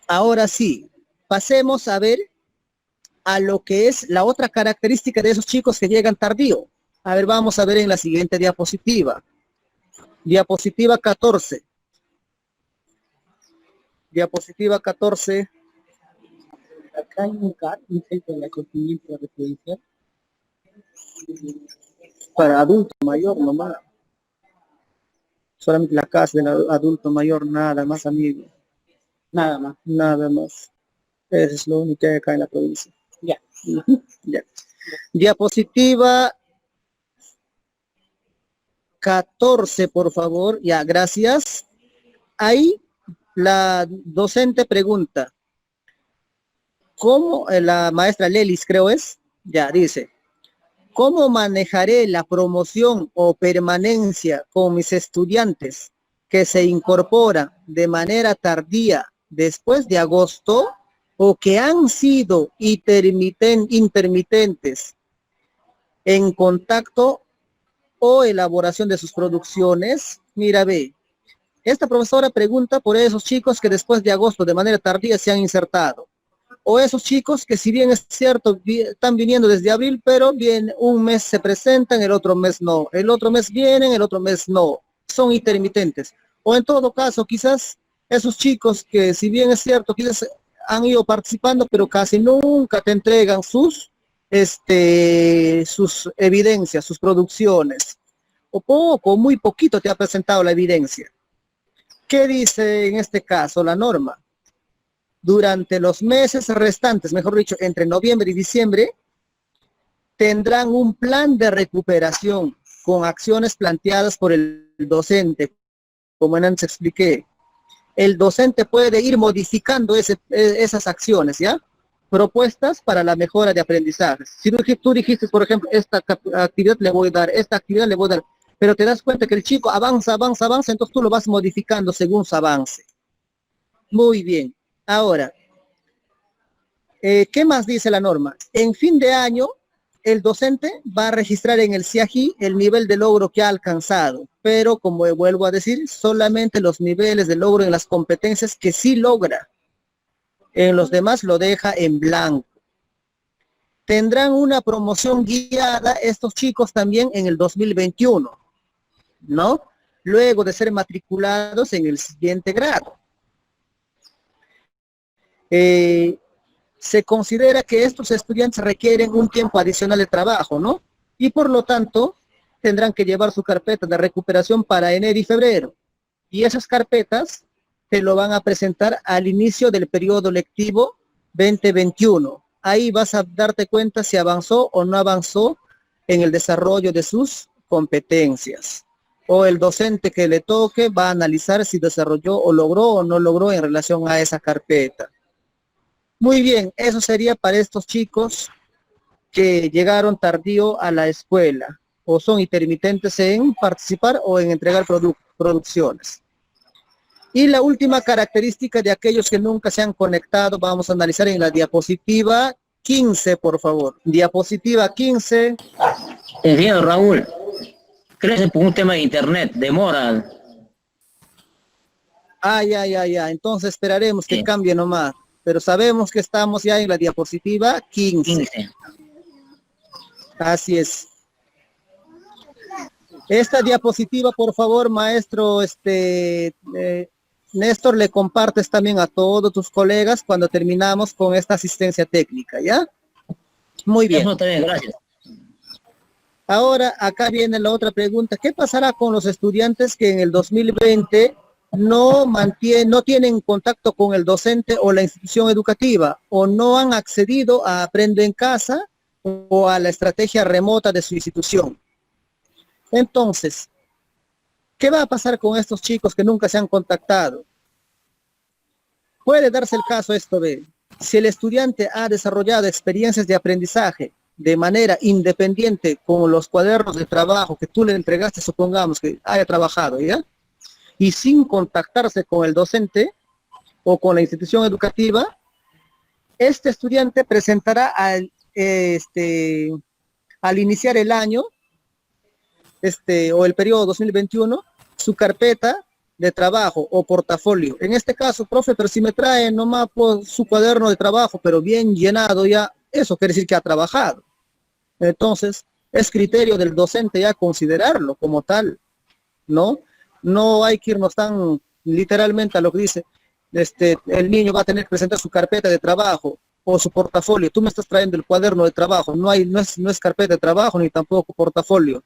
Ahora sí, pasemos a ver a lo que es la otra característica de esos chicos que llegan tardío. A ver, vamos a ver en la siguiente diapositiva. Diapositiva 14. Diapositiva 14. Acá hay un CAR, un centro de acogimiento residencial para adulto mayor nomás. Solamente la casa del adulto mayor, nada más, amigo. Nada más. Nada más. Eso es lo único que hay acá en la provincia. Ya. Ya. Diapositiva 14, por favor. Ya, gracias. Ahí la docente pregunta, ¿cómo, la maestra Lelis creo es? Ya, dice, ¿cómo manejaré la promoción o permanencia con mis estudiantes que se incorporan de manera tardía después de agosto o que han sido intermitentes en contacto o elaboración de sus producciones? Mira, ve, esta profesora pregunta por esos chicos que después de agosto de manera tardía se han insertado. O esos chicos que si bien es cierto, están viniendo desde abril, pero bien, un mes se presentan, el otro mes no. El otro mes vienen, el otro mes no. Son intermitentes. O en todo caso, quizás esos chicos que si bien es cierto, quizás han ido participando, pero casi nunca te entregan sus evidencias, sus producciones. O poco, muy poquito te ha presentado la evidencia. ¿Qué dice en este caso la norma? Durante los meses restantes, mejor dicho, entre noviembre y diciembre, tendrán un plan de recuperación con acciones planteadas por el docente. Como antes expliqué, el docente puede ir modificando esas acciones, ¿ya? Propuestas para la mejora de aprendizaje. Si tú dijiste, por ejemplo, esta actividad le voy a dar, esta actividad le voy a dar, pero te das cuenta que el chico avanza, entonces tú lo vas modificando según su avance. Muy bien. Ahora, ¿qué más dice la norma? En fin de año, el docente va a registrar en el CIAGI el nivel de logro que ha alcanzado, pero como vuelvo a decir, solamente los niveles de logro en las competencias que sí logra. En los demás lo deja en blanco. Tendrán una promoción guiada estos chicos también en el 2021, ¿no? Luego de ser matriculados en el siguiente grado. Se considera que estos estudiantes requieren un tiempo adicional de trabajo, ¿no? Y por lo tanto, tendrán que llevar su carpeta de recuperación para enero y febrero. Y esas carpetas te lo van a presentar al inicio del periodo lectivo 2021. Ahí vas a darte cuenta si avanzó o no avanzó en el desarrollo de sus competencias. O el docente que le toque va a analizar si desarrolló o no logró en relación a esa carpeta. Muy bien, eso sería para estos chicos que llegaron tardío a la escuela o son intermitentes en participar o en entregar producciones. Y la última característica de aquellos que nunca se han conectado, vamos a analizar en la diapositiva 15, por favor. Diapositiva 15.
Ingeniero Raúl, creo que es por un tema de internet, demora.
Ya. Entonces esperaremos que cambie nomás. Pero sabemos que estamos ya en la diapositiva 15. Así es. Esta diapositiva, por favor, maestro, Néstor, le compartes también a todos tus colegas cuando terminamos con esta asistencia técnica, ¿ya? Muy bien.
Eso también, gracias.
Ahora, acá viene la otra pregunta. ¿Qué pasará con los estudiantes que en el 2020 no tienen contacto con el docente o la institución educativa o no han accedido a Aprendo en Casa o a la estrategia remota de su institución? Entonces, ¿qué va a pasar con estos chicos que nunca se han contactado? Puede darse el caso esto de, si el estudiante ha desarrollado experiencias de aprendizaje de manera independiente con los cuadernos de trabajo que tú le entregaste, supongamos que haya trabajado, ¿ya? Y sin contactarse con el docente o con la institución educativa, este estudiante presentará al iniciar el año, o el periodo 2021, su carpeta de trabajo o portafolio. En este caso, profe, pero si me trae nomás por su cuaderno de trabajo, pero bien llenado ya, eso quiere decir que ha trabajado. Entonces, es criterio del docente ya considerarlo como tal, ¿no? No hay que irnos tan literalmente a lo que dice, el niño va a tener que presentar su carpeta de trabajo o su portafolio. Tú me estás trayendo el cuaderno de trabajo, no es carpeta de trabajo ni tampoco portafolio.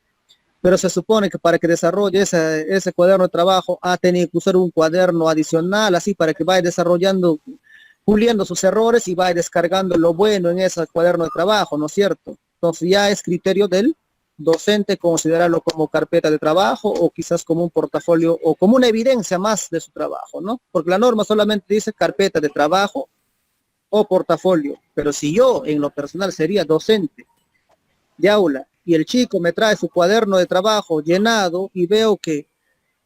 Pero se supone que para que desarrolle ese cuaderno de trabajo ha tenido que usar un cuaderno adicional, así para que vaya desarrollando, puliendo sus errores y vaya descargando lo bueno en ese cuaderno de trabajo, ¿no es cierto? Entonces ya es criterio del docente considerarlo como carpeta de trabajo o quizás como un portafolio o como una evidencia más de su trabajo, ¿no? Porque la norma solamente dice carpeta de trabajo o portafolio, pero si yo en lo personal sería docente de aula y el chico me trae su cuaderno de trabajo llenado y veo que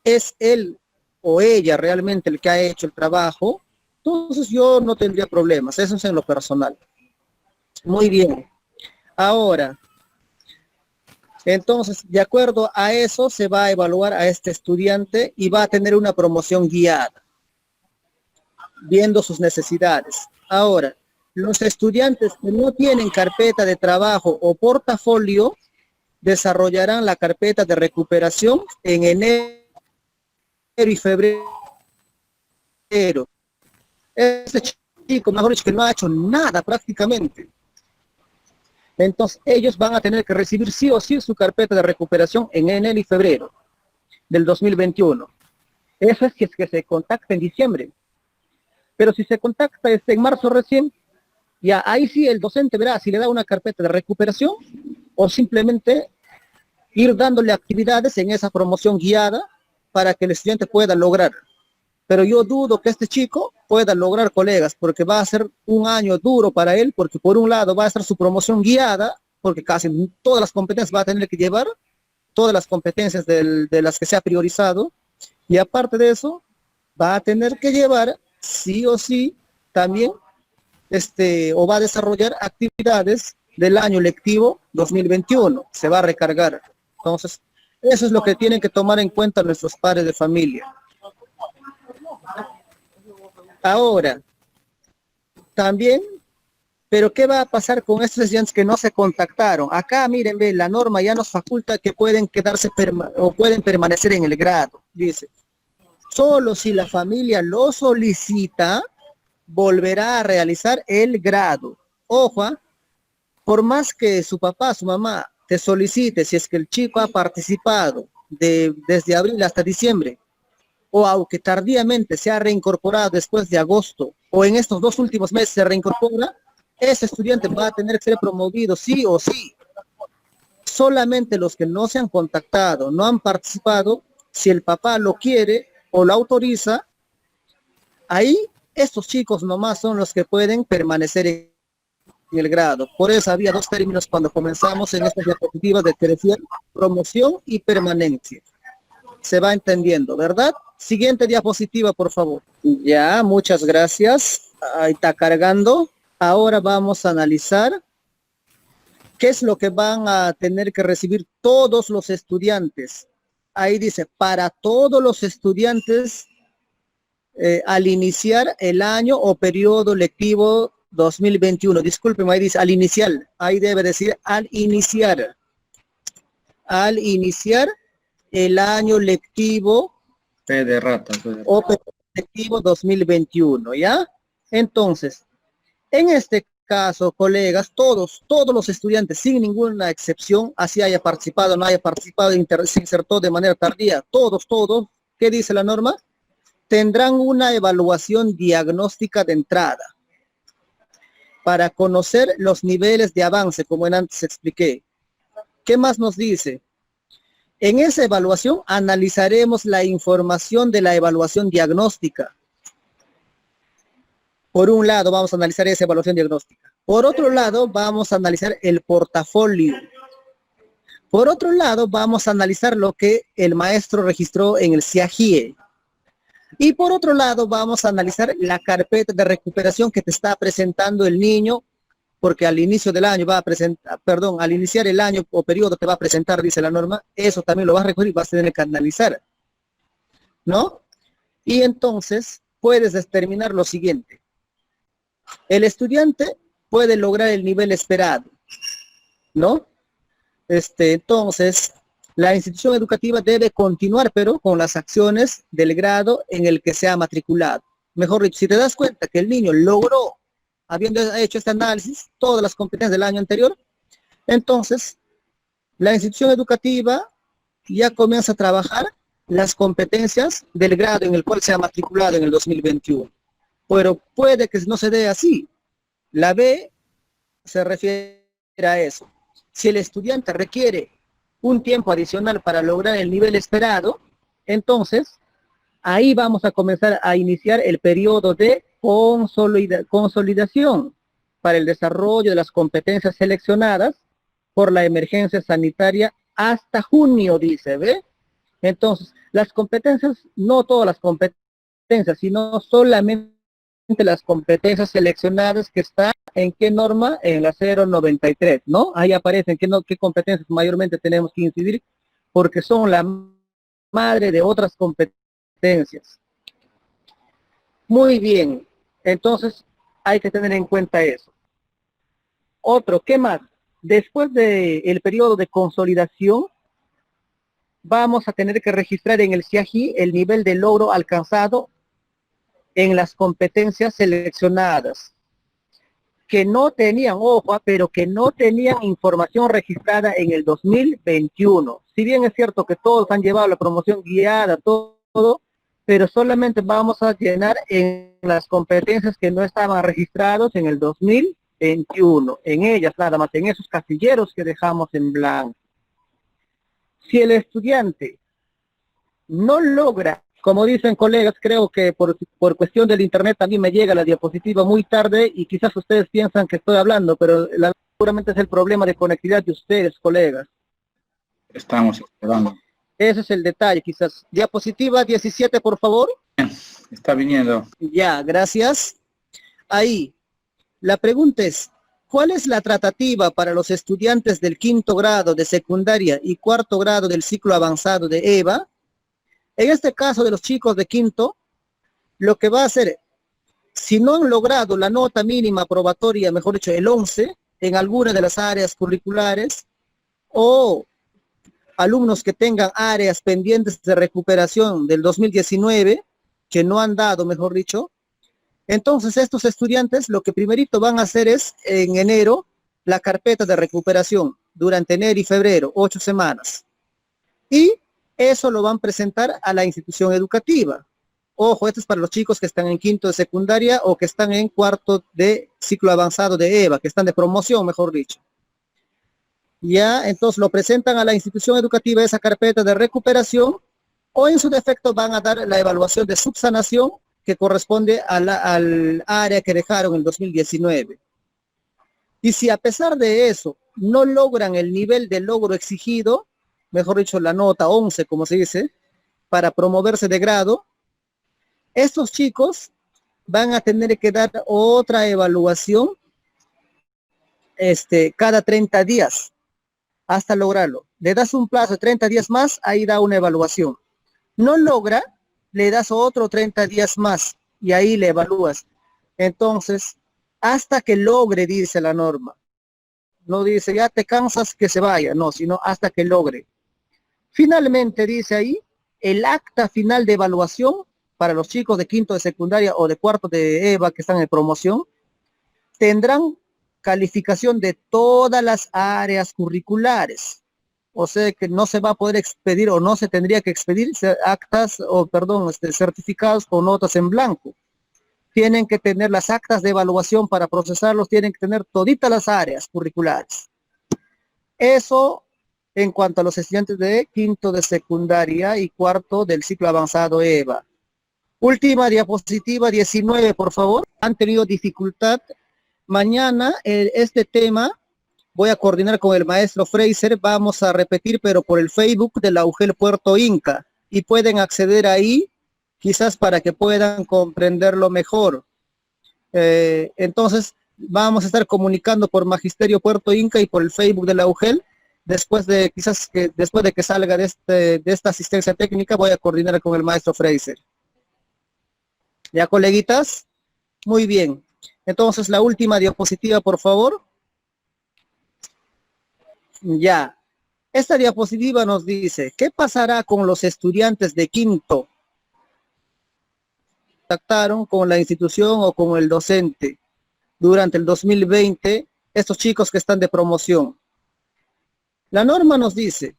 es él o ella realmente el que ha hecho el trabajo, entonces yo no tendría problemas, eso es en lo personal. Muy bien. Ahora, entonces, de acuerdo a eso, se va a evaluar a este estudiante y va a tener una promoción guiada, viendo sus necesidades. Ahora, los estudiantes que no tienen carpeta de trabajo o portafolio, desarrollarán la carpeta de recuperación en enero y febrero. Este chico, mejor dicho, que no ha hecho nada prácticamente. Entonces, ellos van a tener que recibir sí o sí su carpeta de recuperación en enero y febrero del 2021. Eso es si es que se contacta en diciembre. Pero si se contacta en marzo recién, ya ahí sí el docente verá si le da una carpeta de recuperación o simplemente ir dándole actividades en esa promoción guiada para que el estudiante pueda lograr. Pero yo dudo que este chico pueda lograr, colegas, porque va a ser un año duro para él, porque por un lado va a estar su promoción guiada, porque casi todas las competencias va a tener que llevar, todas las competencias de las que se ha priorizado, y aparte de eso, va a tener que llevar, sí o sí, también, o va a desarrollar actividades del año lectivo 2021, se va a recargar. Entonces, eso es lo que tienen que tomar en cuenta nuestros padres de familia. Ahora, también, pero ¿qué va a pasar con estos estudiantes que no se contactaron? Acá, miren, ve, la norma ya nos faculta que pueden quedarse o pueden permanecer en el grado, dice. Solo si la familia lo solicita, volverá a realizar el grado. Ojo, por más que su papá, su mamá te solicite, si es que el chico ha participado desde abril hasta diciembre, o aunque tardíamente se ha reincorporado después de agosto, o en estos 2 últimos meses se reincorpora, ese estudiante va a tener que ser promovido sí o sí. Solamente los que no se han contactado, no han participado, si el papá lo quiere o lo autoriza, ahí estos chicos nomás son los que pueden permanecer en el grado. Por eso había 2 términos cuando comenzamos en estas diapositivas de que decían promoción y permanencia. Se va entendiendo, ¿verdad? Siguiente diapositiva, por favor. Ya, muchas gracias. Ahí está cargando. Ahora vamos a analizar qué es lo que van a tener que recibir todos los estudiantes. Ahí dice, para todos los estudiantes al iniciar el año o periodo lectivo 2021. Disculpen, ahí dice al inicial. Ahí debe decir al iniciar. Al iniciar el año lectivo
P de rata.
o periodo lectivo 2021, ¿ya? Entonces, en este caso, colegas, todos los estudiantes, sin ninguna excepción, así haya participado, no haya participado, se insertó de manera tardía, todos, ¿qué dice la norma? Tendrán una evaluación diagnóstica de entrada para conocer los niveles de avance, como antes expliqué. ¿Qué más nos dice? En esa evaluación analizaremos la información de la evaluación diagnóstica. Por un lado, vamos a analizar esa evaluación diagnóstica. Por otro lado, vamos a analizar el portafolio. Por otro lado, vamos a analizar lo que el maestro registró en el SIAGIE. Y por otro lado, vamos a analizar la carpeta de recuperación que te está presentando el niño, porque al inicio del año va a presentar, perdón, al iniciar el año o periodo te va a presentar, dice la norma, eso también lo vas a recoger y vas a tener que analizar, ¿no? Y entonces puedes determinar lo siguiente. El estudiante puede lograr el nivel esperado, ¿no? Entonces, la institución educativa debe continuar, pero con las acciones del grado en el que se ha matriculado. Mejor dicho, si te das cuenta que el niño logró, habiendo hecho este análisis, todas las competencias del año anterior, entonces, la institución educativa ya comienza a trabajar las competencias del grado en el cual se ha matriculado en el 2021. Pero puede que no se dé así. La B se refiere a eso. Si el estudiante requiere un tiempo adicional para lograr el nivel esperado, entonces ahí vamos a comenzar a iniciar el periodo de consolidación para el desarrollo de las competencias seleccionadas por la emergencia sanitaria hasta junio, dice, ¿ve? Entonces, las competencias, no todas las competencias, sino solamente las competencias seleccionadas que están en qué norma, en la 093, ¿no? Ahí aparecen qué competencias mayormente tenemos que incidir, porque son la madre de otras competencias. Muy bien, entonces hay que tener en cuenta eso. Otro, ¿qué más? Después del periodo de consolidación, vamos a tener que registrar en el SIAGI el nivel de logro alcanzado en las competencias seleccionadas, que no tenían, ojo, pero que no tenían información registrada en el 2021. Si bien es cierto que todos han llevado la promoción guiada, todo, pero solamente vamos a llenar en las competencias que no estaban registrados en el 2021, en ellas nada más, en esos casilleros que dejamos en blanco. Si el estudiante no logra, como dicen colegas, creo que por cuestión del internet también me llega la diapositiva muy tarde y quizás ustedes piensan que estoy hablando, pero seguramente es el problema de conectividad de ustedes, colegas.
Estamos esperando.
Ese es el detalle, quizás. Diapositiva 17, por favor.
Está viniendo.
Ya, gracias. Ahí, la pregunta es, ¿cuál es la tratativa para los estudiantes del 5º grado de secundaria y 4º grado del ciclo avanzado de EVA? En este caso de los chicos de 5º, lo que va a hacer si no han logrado la nota mínima probatoria, mejor dicho, el 11, en alguna de las áreas curriculares, o alumnos que tengan áreas pendientes de recuperación del 2019, que no han dado, mejor dicho, entonces estos estudiantes lo que primerito van a hacer es, en enero, la carpeta de recuperación, durante enero y febrero, 8 semanas. Y eso lo van a presentar a la institución educativa. Ojo, esto es para los chicos que están en quinto de secundaria o que están en cuarto de ciclo avanzado de EVA, que están de promoción, mejor dicho. Ya, entonces lo presentan a la institución educativa esa carpeta de recuperación, o en su defecto van a dar la evaluación de subsanación que corresponde al área que dejaron en 2019. Y si a pesar de eso no logran el nivel de logro exigido, mejor dicho la nota 11 como se dice, para promoverse de grado, estos chicos van a tener que dar otra evaluación cada 30 días hasta lograrlo. Le das un plazo de 30 días más, ahí da una evaluación. No logra, le das otro 30 días más y ahí le evalúas. Entonces, hasta que logre, dice la norma. No dice, ya te cansas que se vaya, no, sino hasta que logre. Finalmente, dice ahí, el acta final de evaluación para los chicos de quinto de secundaria o de cuarto de EVA que están en promoción, tendrán calificación de todas las áreas curriculares. O sea que no se va a poder expedir o no se tendría que expedir certificados con notas en blanco. Tienen que tener las actas de evaluación para procesarlos, tienen que tener toditas las áreas curriculares. Eso en cuanto a los estudiantes de quinto de secundaria y cuarto del ciclo avanzado EVA. Última diapositiva 19, por favor. Han tenido dificultad. Mañana este tema voy a coordinar con el maestro Fraser, vamos a repetir, pero por el Facebook de la UGEL Puerto Inca, y pueden acceder ahí, quizás para que puedan comprenderlo mejor. Entonces, vamos a estar comunicando por Magisterio Puerto Inca y por el Facebook de la UGEL, después de que salga de esta asistencia técnica, voy a coordinar con el maestro Fraser. ¿Ya, coleguitas? Muy bien. Entonces, la última diapositiva, por favor. Ya. Esta diapositiva nos dice, ¿qué pasará con los estudiantes de quinto? Contactaron con la institución o con el docente durante el 2020, estos chicos que están de promoción. La norma nos dice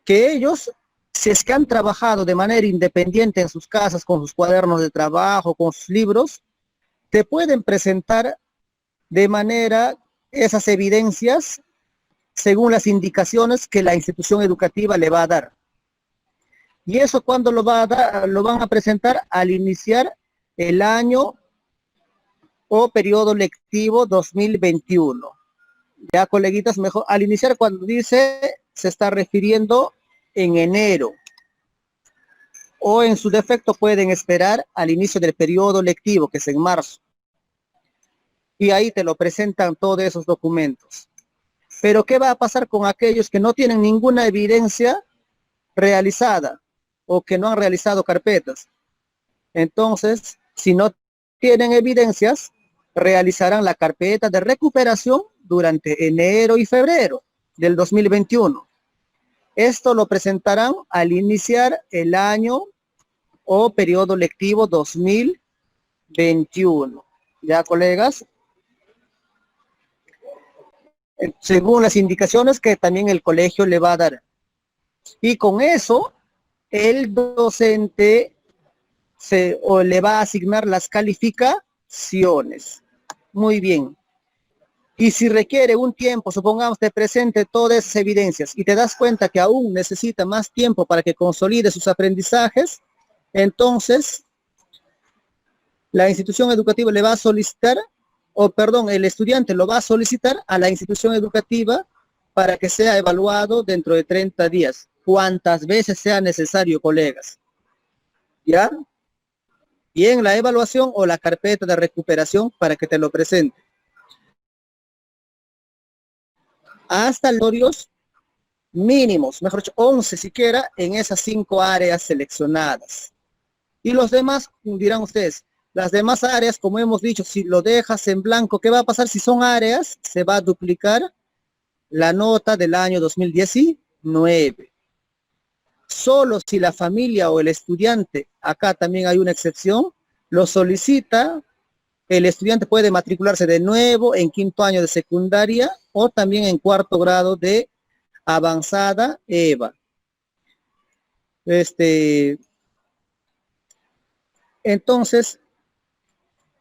que ellos, si es que han trabajado de manera independiente en sus casas, con sus cuadernos de trabajo, con sus libros, te pueden presentar de manera esas evidencias según las indicaciones que la institución educativa le va a dar. Y eso cuando lo van a presentar al iniciar el año o periodo lectivo 2021. Ya, coleguitas, mejor, al iniciar cuando dice, se está refiriendo en enero. O en su defecto pueden esperar al inicio del periodo lectivo, que es en marzo. Y ahí te lo presentan todos esos documentos. Pero ¿qué va a pasar con aquellos que no tienen ninguna evidencia realizada o que no han realizado carpetas? Entonces, si no tienen evidencias, realizarán la carpeta de recuperación durante enero y febrero del 2021. Esto lo presentarán al iniciar el año o periodo lectivo 2021. ¿Ya, colegas? Según las indicaciones que también el colegio le va a dar. Y con eso, el docente le va a asignar las calificaciones. Muy bien. Y si requiere un tiempo, supongamos te presente todas esas evidencias y te das cuenta que aún necesita más tiempo para que consolide sus aprendizajes, entonces la institución educativa le va a solicitar, el estudiante lo va a solicitar a la institución educativa para que sea evaluado dentro de 30 días, cuantas veces sea necesario, colegas. ¿Ya? Y en la evaluación o la carpeta de recuperación para que te lo presente. Hasta los mínimos, mejor dicho, 11 siquiera, en esas 5 áreas seleccionadas. Y los demás, dirán ustedes, Las demás áreas, como hemos dicho, si lo dejas en blanco, ¿qué va a pasar si son áreas? Se va a duplicar la nota del año 2019. Solo si la familia o el estudiante, acá también hay una excepción, lo solicita, el estudiante puede matricularse de nuevo en quinto año de secundaria o también en cuarto grado de avanzada EVA. Entonces,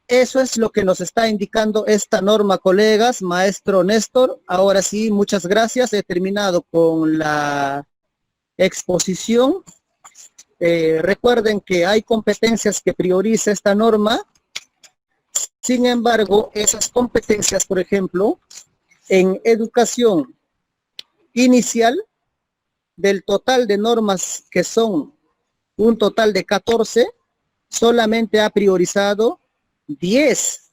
eso es lo que nos está indicando esta norma, colegas. Maestro Néstor, ahora sí, muchas gracias. He terminado con la exposición. Recuerden que hay competencias que prioriza esta norma. Sin embargo, esas competencias, por ejemplo, en educación inicial, del total de normas que son un total de 14, solamente ha priorizado 10.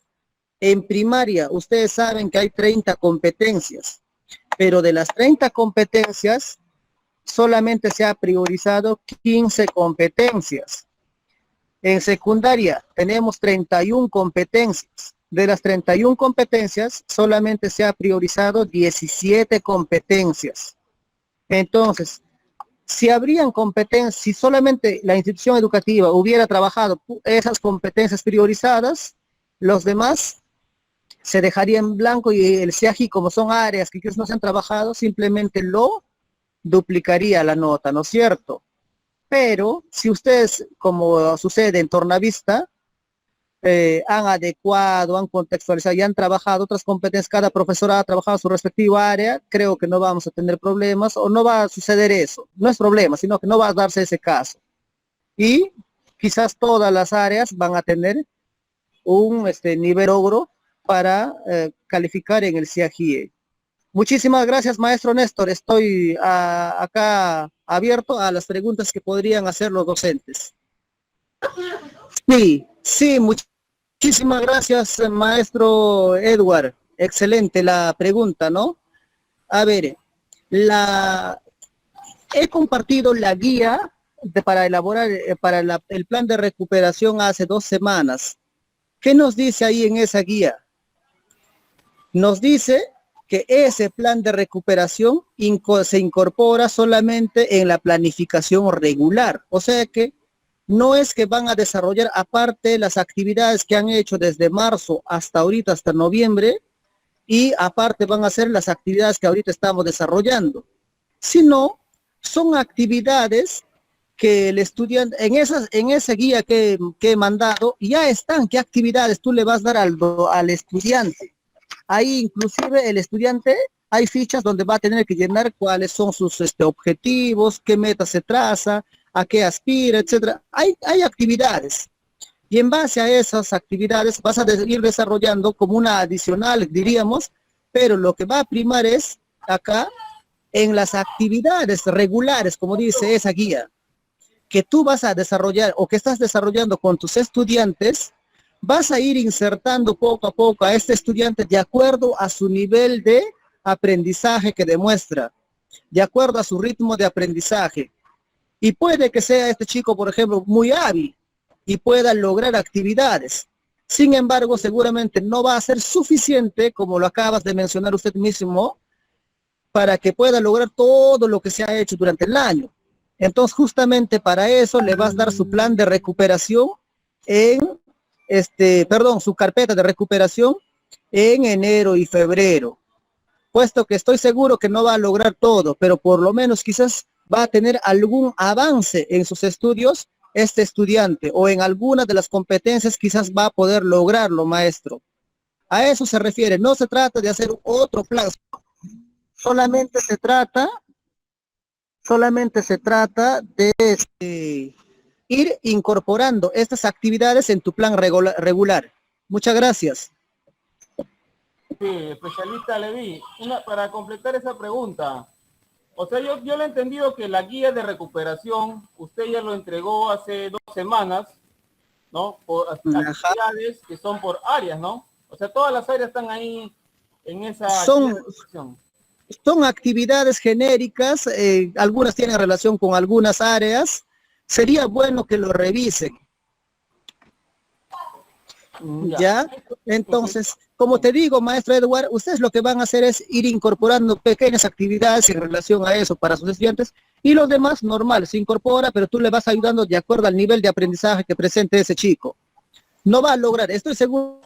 En primaria, ustedes saben que hay 30 competencias, pero de las 30 competencias, solamente se ha priorizado 15 competencias. En secundaria tenemos 31 competencias. De las 31 competencias, solamente se ha priorizado 17 competencias. Entonces, si habrían competencias, si solamente la institución educativa hubiera trabajado esas competencias priorizadas, los demás se dejarían en blanco y el CIAGI, como son áreas que no se han trabajado, simplemente lo duplicaría la nota, ¿no es cierto? Pero si ustedes, como sucede en Tornavista, han adecuado, han contextualizado y han trabajado otras competencias, cada profesor ha trabajado su respectiva área, creo que no vamos a tener problemas o no va a suceder eso. No es problema, sino que no va a darse ese caso. Y quizás todas las áreas van a tener un nivel logro para calificar en el CIAGIE. Muchísimas gracias, maestro Néstor. Estoy acá abierto a las preguntas que podrían hacer los docentes. Sí, muchísimas gracias, maestro Edward. Excelente la pregunta, ¿no? A ver, he compartido la guía para elaborar el plan de recuperación hace 2 semanas. ¿Qué nos dice ahí en esa guía? Nos dice que ese plan de recuperación se incorpora solamente en la planificación regular. O sea que no es que van a desarrollar aparte las actividades que han hecho desde marzo hasta ahorita, hasta noviembre, y aparte van a hacer las actividades que ahorita estamos desarrollando, sino son actividades que el estudiante, en esa guía que he mandado, ya están, qué actividades tú le vas a dar al estudiante. Ahí inclusive el estudiante, hay fichas donde va a tener que llenar cuáles son sus objetivos, qué metas se traza, a qué aspira, etcétera. Hay actividades. Y en base a esas actividades vas a ir desarrollando como una adicional, diríamos, pero lo que va a primar es acá en las actividades regulares, como dice esa guía, que tú vas a desarrollar o que estás desarrollando con tus estudiantes, vas a ir insertando poco a poco a este estudiante de acuerdo a su nivel de aprendizaje que demuestra, de acuerdo a su ritmo de aprendizaje. Y puede que sea este chico, por ejemplo, muy hábil y pueda lograr actividades. Sin embargo, seguramente no va a ser suficiente, como lo acabas de mencionar usted mismo, para que pueda lograr todo lo que se ha hecho durante el año. Entonces, justamente para eso le vas a dar su plan de recuperación su carpeta de recuperación en enero y febrero, puesto que estoy seguro que no va a lograr todo, pero por lo menos quizás va a tener algún avance en sus estudios este estudiante, o en alguna de las competencias quizás va a poder lograrlo, maestro. A eso se refiere, no se trata de hacer otro plan, solamente se trata de ir incorporando estas actividades en tu plan regular. Muchas gracias.
Sí, especialista Levi, para completar esa pregunta, o sea, yo le he entendido que la guía de recuperación, usted ya lo entregó hace 2 semanas, ¿no? Por actividades que son por áreas, ¿no? O sea, todas las áreas están ahí en esa recuperación.
Son actividades genéricas, algunas tienen relación con algunas áreas. Sería bueno que lo revisen. ¿Ya? Entonces, como te digo, maestro Edward, ustedes lo que van a hacer es ir incorporando pequeñas actividades en relación a eso para sus estudiantes y los demás normal, se incorpora, pero tú le vas ayudando de acuerdo al nivel de aprendizaje que presente ese chico. No va a lograr, estoy seguro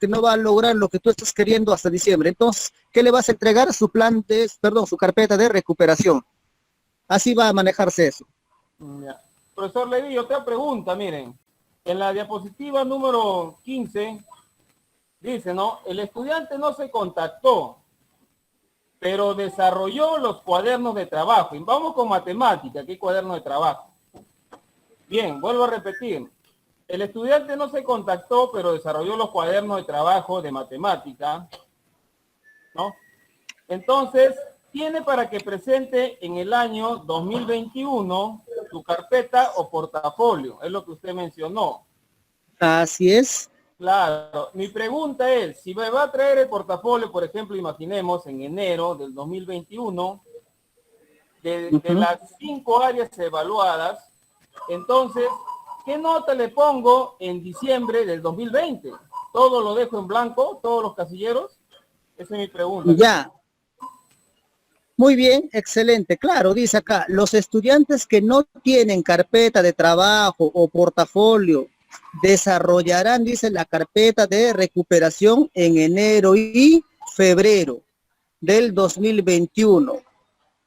que no va a lograr lo que tú estás queriendo hasta diciembre. Entonces, ¿qué le vas a entregar? Su plan de, perdón, su carpeta de recuperación. Así va a manejarse eso.
Ya. Profesor Levi, otra pregunta, miren. En la diapositiva número 15, dice, ¿no? El estudiante no se contactó, pero desarrolló los cuadernos de trabajo. Y vamos con matemática, ¿qué cuaderno de trabajo? Bien, vuelvo a repetir. El estudiante no se contactó, pero desarrolló los cuadernos de trabajo de matemática, ¿no? Entonces, tiene para que presente en el año 2021 su carpeta o portafolio, es lo que usted mencionó.
Así es.
Claro, mi pregunta es, si me va a traer el portafolio, por ejemplo, imaginemos en enero del 2021, de las 5 áreas evaluadas, entonces, ¿qué nota le pongo en diciembre del 2020? ¿Todo lo dejo en blanco, todos los casilleros? Esa es mi pregunta.
Ya. Muy bien, excelente. Claro, dice acá, los estudiantes que no tienen carpeta de trabajo o portafolio desarrollarán, dice, la carpeta de recuperación en enero y febrero del 2021,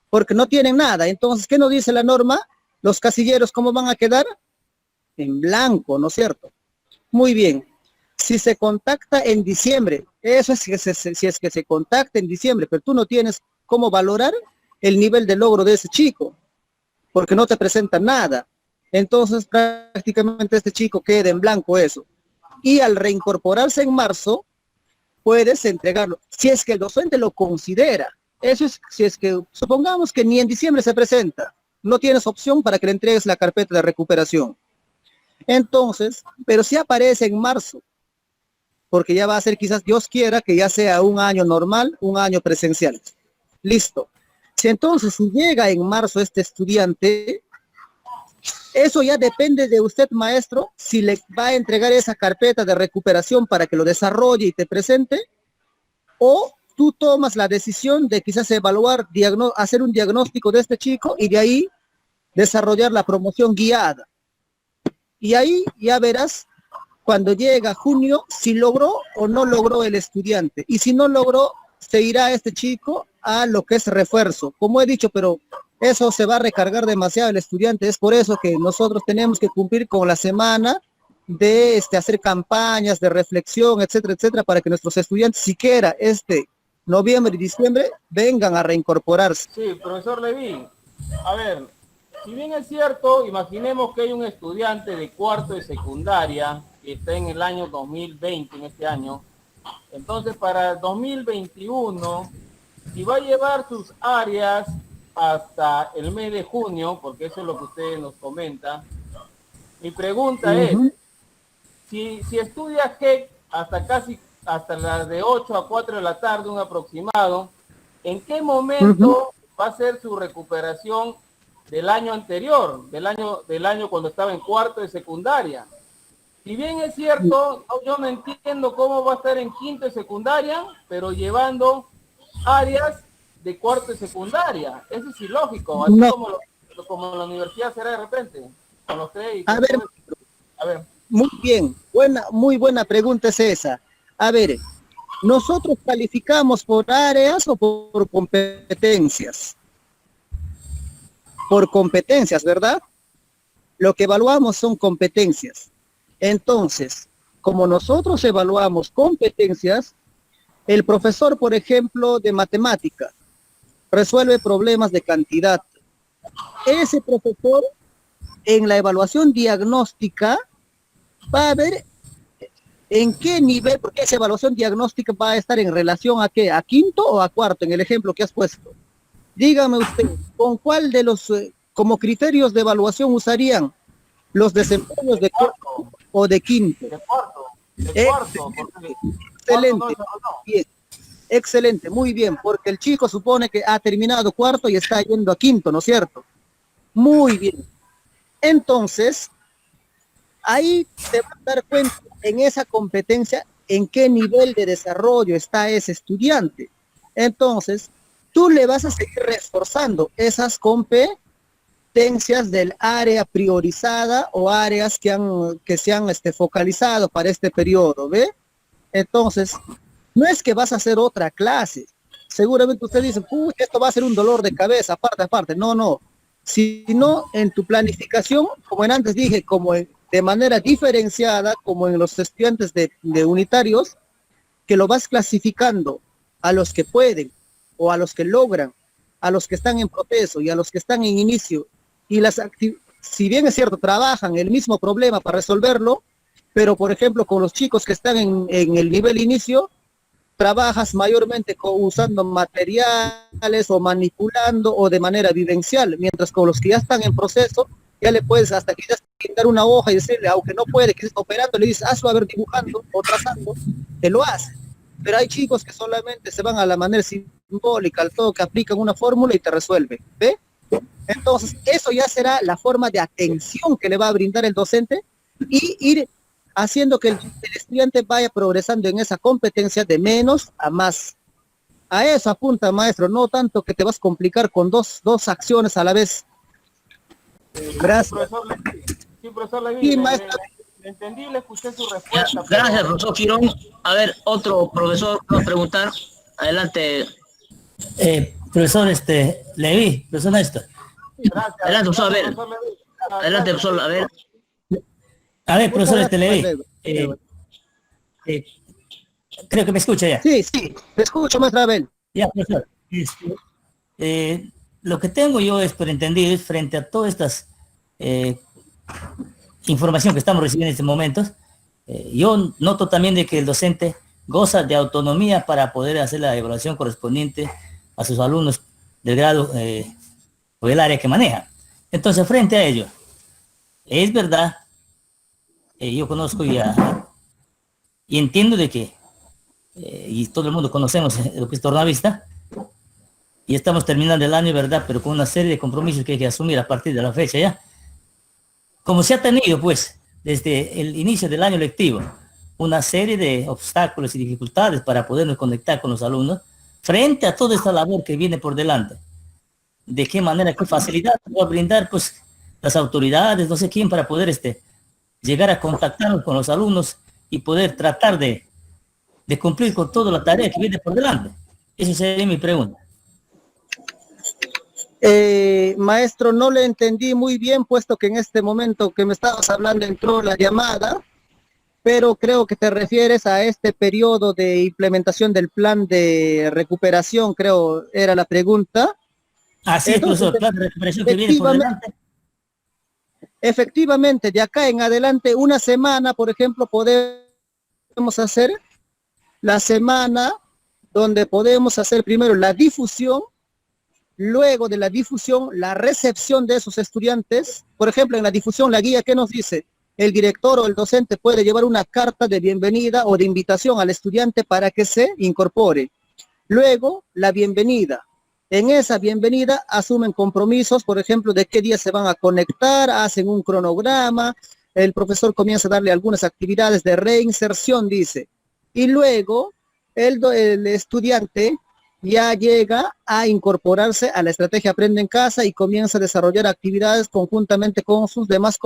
porque no tienen nada. Entonces, ¿qué nos dice la norma? Los casilleros, ¿cómo van a quedar? En blanco, ¿no es cierto? Muy bien. Si se contacta en diciembre, eso es si es que se contacta en diciembre, pero tú no tienes cómo valorar el nivel de logro de ese chico, porque no te presenta nada. Entonces prácticamente este chico queda en blanco eso. Y al reincorporarse en marzo, puedes entregarlo, si es que el docente lo considera. Eso es, si es que, supongamos que ni en diciembre se presenta, no tienes opción para que le entregues la carpeta de recuperación. Entonces, pero si aparece en marzo, porque ya va a ser, quizás Dios quiera, que ya sea un año normal, un año presencial. Listo. Si entonces si llega en marzo este estudiante, eso ya depende de usted, maestro, si le va a entregar esa carpeta de recuperación para que lo desarrolle y te presente, o tú tomas la decisión de quizás evaluar, hacer un diagnóstico de este chico y de ahí desarrollar la promoción guiada. Y ahí ya verás cuando llega junio si logró o no logró el estudiante. Y si no logró, se irá este chico a lo que es refuerzo. Como he dicho, pero eso se va a recargar demasiado el estudiante. Es por eso que nosotros tenemos que cumplir con la semana de hacer campañas de reflexión, etcétera, etcétera, para que nuestros estudiantes siquiera noviembre y diciembre vengan a reincorporarse.
Sí, profesor Levi, a ver, si bien es cierto, imaginemos que hay un estudiante de cuarto de secundaria que está en el año 2020, en este año, entonces para el 2021, si va a llevar sus áreas hasta el mes de junio, porque eso es lo que usted nos comenta, mi pregunta es, si estudia GEC hasta las de 8 a 4 de la tarde, un aproximado, ¿en qué momento va a ser su recuperación del año anterior, del año cuando estaba en cuarto de secundaria? Si bien es cierto, yo no entiendo cómo va a estar en quinto de secundaria, pero llevando áreas de cuarto de secundaria. Eso es ilógico, así no. como la universidad será de repente, con los créditos. A ver.
Muy bien, muy buena pregunta es esa. A ver, ¿nosotros calificamos por áreas o por competencias? Por competencias, ¿verdad? Lo que evaluamos son competencias. Entonces, como nosotros evaluamos competencias, el profesor, por ejemplo, de matemática, resuelve problemas de cantidad. Ese profesor, en la evaluación diagnóstica, va a ver en qué nivel, porque esa evaluación diagnóstica va a estar en relación a qué, a quinto o a cuarto, en el ejemplo que has puesto. Dígame usted, ¿con cuál de los, como criterios de evaluación usarían los desempeños de cuarto o de quinto?
De cuarto.
Excelente. Bien. Excelente, muy bien, porque el chico supone que ha terminado cuarto y está yendo a quinto, ¿no es cierto? Muy bien. Entonces, ahí te vas a dar cuenta en esa competencia en qué nivel de desarrollo está ese estudiante. Entonces, tú le vas a seguir reforzando esas competencias del área priorizada o áreas que se han focalizado para este periodo, ¿ve? Entonces, no es que vas a hacer otra clase. Seguramente usted dice, esto va a ser un dolor de cabeza, aparte. No, no. Sino en tu planificación, como antes dije, de manera diferenciada, como en los estudiantes de unitarios, que lo vas clasificando a los que pueden o a los que logran, a los que están en proceso y a los que están en inicio. Y si bien es cierto, trabajan el mismo problema para resolverlo, pero por ejemplo con los chicos que están en el nivel inicio, trabajas mayormente usando materiales o manipulando o de manera vivencial, mientras con los que ya están en proceso, ya le puedes hasta quizás pintar una hoja y decirle, aunque no puede, que está operando, le dices, hazlo a ver dibujando o trazando, te lo hace. Pero hay chicos que solamente se van a la manera simbólica, al todo, que aplican una fórmula y te resuelve, ¿ve? Entonces, eso ya será la forma de atención que le va a brindar el docente y ir haciendo que el estudiante vaya progresando en esa competencia de menos a más. A eso apunta, maestro, no tanto que te vas a complicar con dos acciones a la vez. Gracias.
Sí, profesor Levi,
Sí, maestro.
le entendí, le escuché su respuesta.
Gracias, profesor Girón. A ver, otro profesor va a preguntar. Adelante.
Profesor Levi, profesor Néstor.
Gracias.
Adelante, profesor, a ver.
Profesor Levi.
Adelante, profesor, a ver.
A ver, profesor Levi. Creo que me escucha ya.
Sí, te escucho, maestro Abel.
Ya, profesor. Lo que tengo yo es por entendido es frente a todas estas información que estamos recibiendo en estos momentos, yo noto también de que el docente goza de autonomía para poder hacer la evaluación correspondiente a sus alumnos del grado o del área que maneja. Entonces, frente a ello, es verdad, yo conozco y entiendo de que, y todo el mundo conocemos lo que es Tornavista, y estamos terminando el año, ¿verdad? Pero con una serie de compromisos que hay que asumir a partir de la fecha ya. Como se ha tenido, pues, desde el inicio del año lectivo, una serie de obstáculos y dificultades para podernos conectar con los alumnos, frente a toda esta labor que viene por delante, de qué manera, qué facilidad va a brindar, pues, las autoridades, no sé quién, para poder llegar a contactarnos con los alumnos y poder tratar de cumplir con toda la tarea que viene por delante. Esa sería mi pregunta.
Maestro, no le entendí muy bien, puesto que en este momento que me estabas hablando entró la llamada, pero creo que te refieres a este periodo de implementación del plan de recuperación, creo era la pregunta.
Así es, profesor, plan de recuperación que viene por delante.
Efectivamente, de acá en adelante, una semana, por ejemplo, podemos hacer la semana donde podemos hacer primero la difusión, luego de la difusión, la recepción de esos estudiantes. Por ejemplo, en la difusión, la guía, ¿qué nos dice? El director o el docente puede llevar una carta de bienvenida o de invitación al estudiante para que se incorpore. Luego, la bienvenida. En esa bienvenida asumen compromisos, por ejemplo, de qué día se van a conectar, hacen un cronograma, el profesor comienza a darle algunas actividades de reinserción, dice. Y luego, el estudiante ya llega a incorporarse a la estrategia Aprende en Casa y comienza a desarrollar actividades conjuntamente con sus demás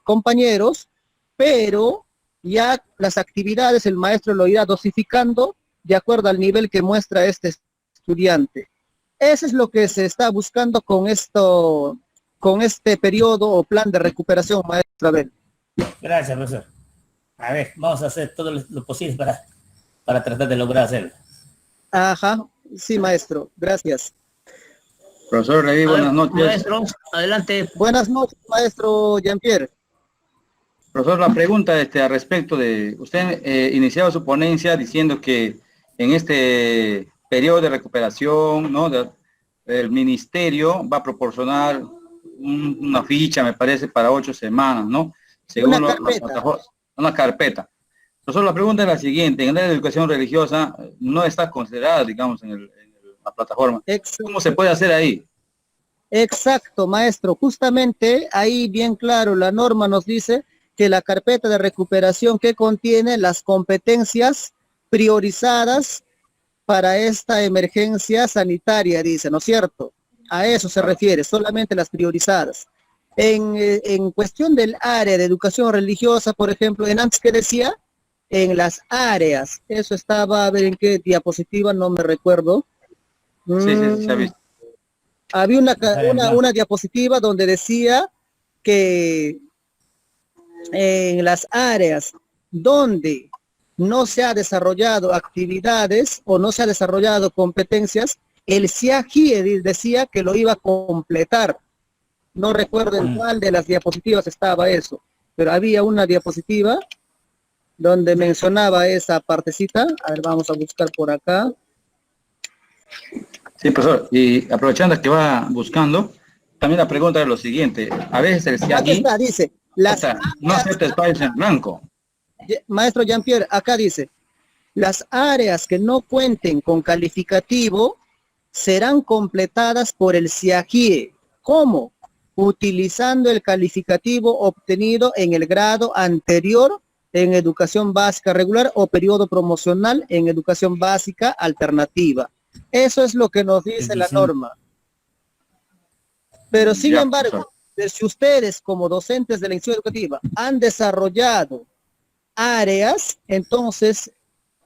compañeros, pero ya las actividades el maestro lo irá dosificando de acuerdo al nivel que muestra este estudiante. Eso es lo que se está buscando con este periodo o plan de recuperación, maestro Abel.
Gracias, profesor. A ver, vamos a hacer todo lo posible para tratar de lograr hacerlo.
Ajá, sí, maestro, gracias.
Profesor Levi, buenas noches.
Maestro, adelante.
Buenas noches, maestro Jean-Pierre.
Profesor, la pregunta al respecto de, usted iniciaba su ponencia diciendo que en este periodo de recuperación, ¿no? El ministerio va a proporcionar una ficha, me parece, para 8 semanas, ¿no? Según una carpeta. Profesor, la pregunta es la siguiente: en la educación religiosa no está considerada, digamos, en la plataforma. ¿Cómo se puede hacer ahí?
Exacto, maestro. Justamente ahí bien claro, la norma nos dice que la carpeta de recuperación que contiene las competencias priorizadas para esta emergencia sanitaria, dice, ¿no es cierto? A eso se refiere, solamente las priorizadas. En cuestión del área de educación religiosa, por ejemplo, en antes que decía, en las áreas, eso estaba, a ver en qué diapositiva, no me recuerdo.
Sí, sí, sí, se ha visto.
Había
Área en blanco.
una diapositiva donde decía que en las áreas donde no se ha desarrollado actividades o no se ha desarrollado competencias, el CIAGIE decía que lo iba a completar. No recuerdo en cuál de las diapositivas estaba eso, pero había una diapositiva donde mencionaba esa partecita. A ver, vamos a buscar por acá.
Sí, profesor, y aprovechando que va buscando, también la pregunta es lo siguiente. A veces el
Acá
CIAGI
está, dice, las
no acepta espacios en blanco.
maestro Jean-Pierre, acá dice, las áreas que no cuenten con calificativo serán completadas por el CIAGIE. ¿Cómo? Utilizando el calificativo obtenido en el grado anterior en educación básica regular o periodo promocional en educación básica alternativa. Eso es lo que nos dice la norma. Pero sin
Ya,
embargo, si ustedes como docentes de la institución educativa han desarrollado áreas, entonces,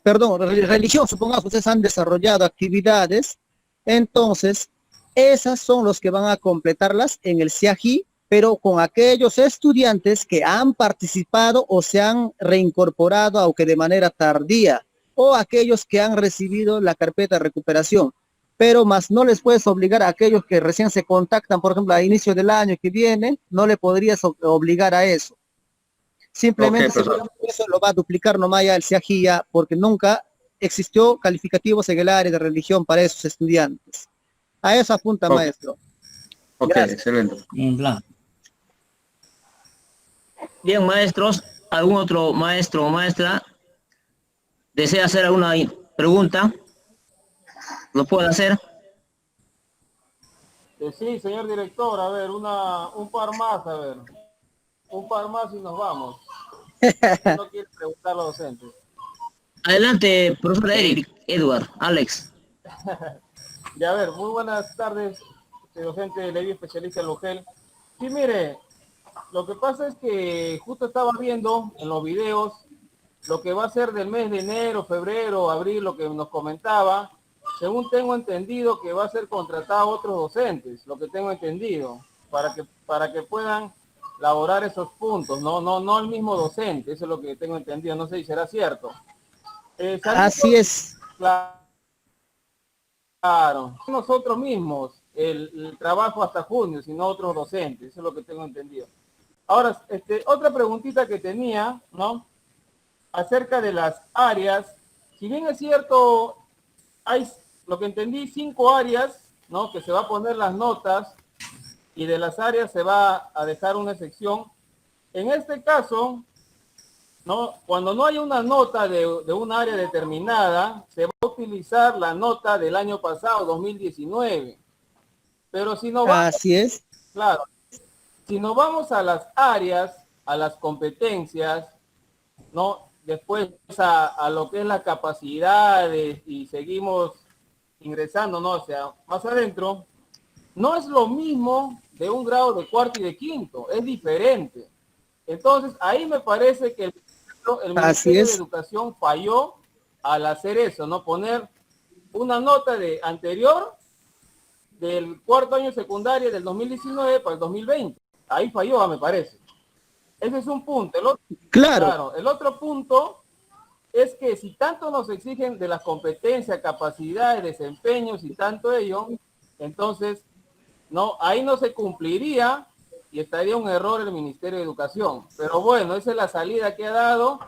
perdón, religión, supongamos que ustedes han desarrollado actividades, entonces, esas son los que van a completarlas en el CIAGI, pero con aquellos estudiantes que han participado o se han reincorporado, aunque de manera tardía, o aquellos que han recibido la carpeta de recuperación. Pero más no les puedes obligar a aquellos que recién se contactan, por ejemplo, a inicio del año que viene, no le podrías obligar a eso. Simplemente eso lo va a duplicar nomás ya el CIAGIA, porque nunca existió calificativos en el área de religión para esos estudiantes. A eso apunta, maestro.
Ok,
gracias.
Excelente.
En blanco.
Bien, maestros, ¿algún otro maestro o maestra desea hacer alguna pregunta? ¿Lo puede hacer?
Sí, señor director, a ver, un par más, a ver. Un par más y nos vamos. No quiere preguntar a los docentes.
Adelante, profesor Eric, Edward, Alex.
Ya, a ver, muy buenas tardes, docente Levi, especialista en Logel. Sí, mire, lo que pasa es que justo estaba viendo en los videos lo que va a ser del mes de enero, febrero, abril, lo que nos comentaba. Según tengo entendido que va a ser contratado a otros docentes, lo que tengo entendido, para que puedan elaborar esos puntos, no el mismo docente, eso es lo que tengo entendido, no sé si será cierto.
Así es.
Claro, nosotros mismos el trabajo hasta junio, sino otros docentes, eso es lo que tengo entendido. Ahora, otra preguntita que tenía, ¿no? Acerca de las áreas, si bien es cierto, hay, lo que entendí, 5 áreas, ¿no? Que se va a poner las notas y de las áreas se va a dejar una sección. En este caso, ¿no? Cuando no hay una nota de un área determinada, se va a utilizar la nota del año pasado, 2019. Pero si no vamos,
Así es.
claro, si nos vamos a las áreas, a las competencias, ¿no? Después a lo que es la capacidad y seguimos ingresando, ¿no? O sea, más adentro, no es lo mismo de un grado de cuarto y de quinto, es diferente. Entonces, ahí me parece que el Ministerio de Educación falló al hacer eso, ¿no? Poner una nota de anterior del cuarto año secundaria del 2019 para el 2020. Ahí falló, me parece. Ese es un punto. El otro, claro, el otro punto es que si tanto nos exigen de las competencias, capacidades, desempeños y tanto ello, entonces no, ahí no se cumpliría y estaría un error el Ministerio de Educación. Pero bueno, esa es la salida que ha dado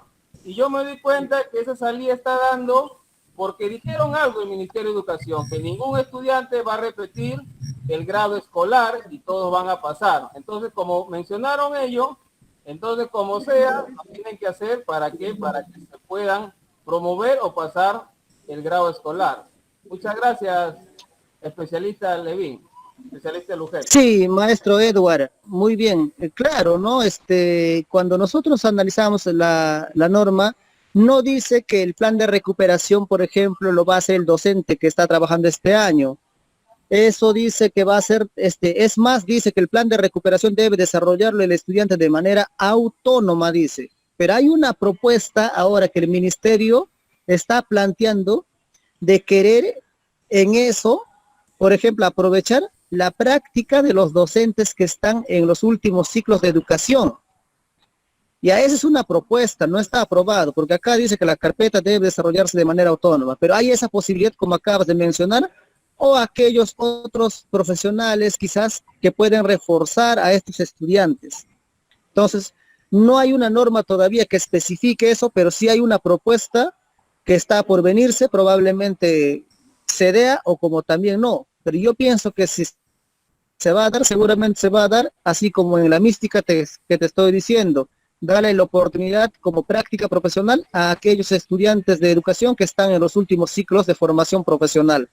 y yo me doy cuenta que esa salida está dando porque dijeron algo el Ministerio de Educación, que ningún estudiante va a repetir el grado escolar y todos van a pasar. Entonces, como mencionaron ellos, entonces como sea, lo tienen que hacer para que se puedan promover o pasar el grado escolar. Muchas gracias, especialista Levin. especialista Luján.
Sí, maestro Edward, muy bien. Claro, ¿no? Cuando nosotros analizamos la norma, no dice que el plan de recuperación, por ejemplo, lo va a hacer el docente que está trabajando este año. Eso dice que va a ser, es más, dice que el plan de recuperación debe desarrollarlo el estudiante de manera autónoma, dice. Pero hay una propuesta ahora que el ministerio está planteando de querer en eso, por ejemplo, aprovechar la práctica de los docentes que están en los últimos ciclos de educación. Ya esa es una propuesta, no está aprobado, porque acá dice que la carpeta debe desarrollarse de manera autónoma, pero hay esa posibilidad, como acabas de mencionar, o aquellos otros profesionales quizás que pueden reforzar a estos estudiantes. Entonces, no hay una norma todavía que especifique eso, pero sí hay una propuesta que está por venirse, probablemente se dé o como también no. Pero yo pienso que si se va a dar, seguramente se va a dar, así como en la mística que te estoy diciendo, darle la oportunidad como práctica profesional a aquellos estudiantes de educación que están en los últimos ciclos de formación profesional.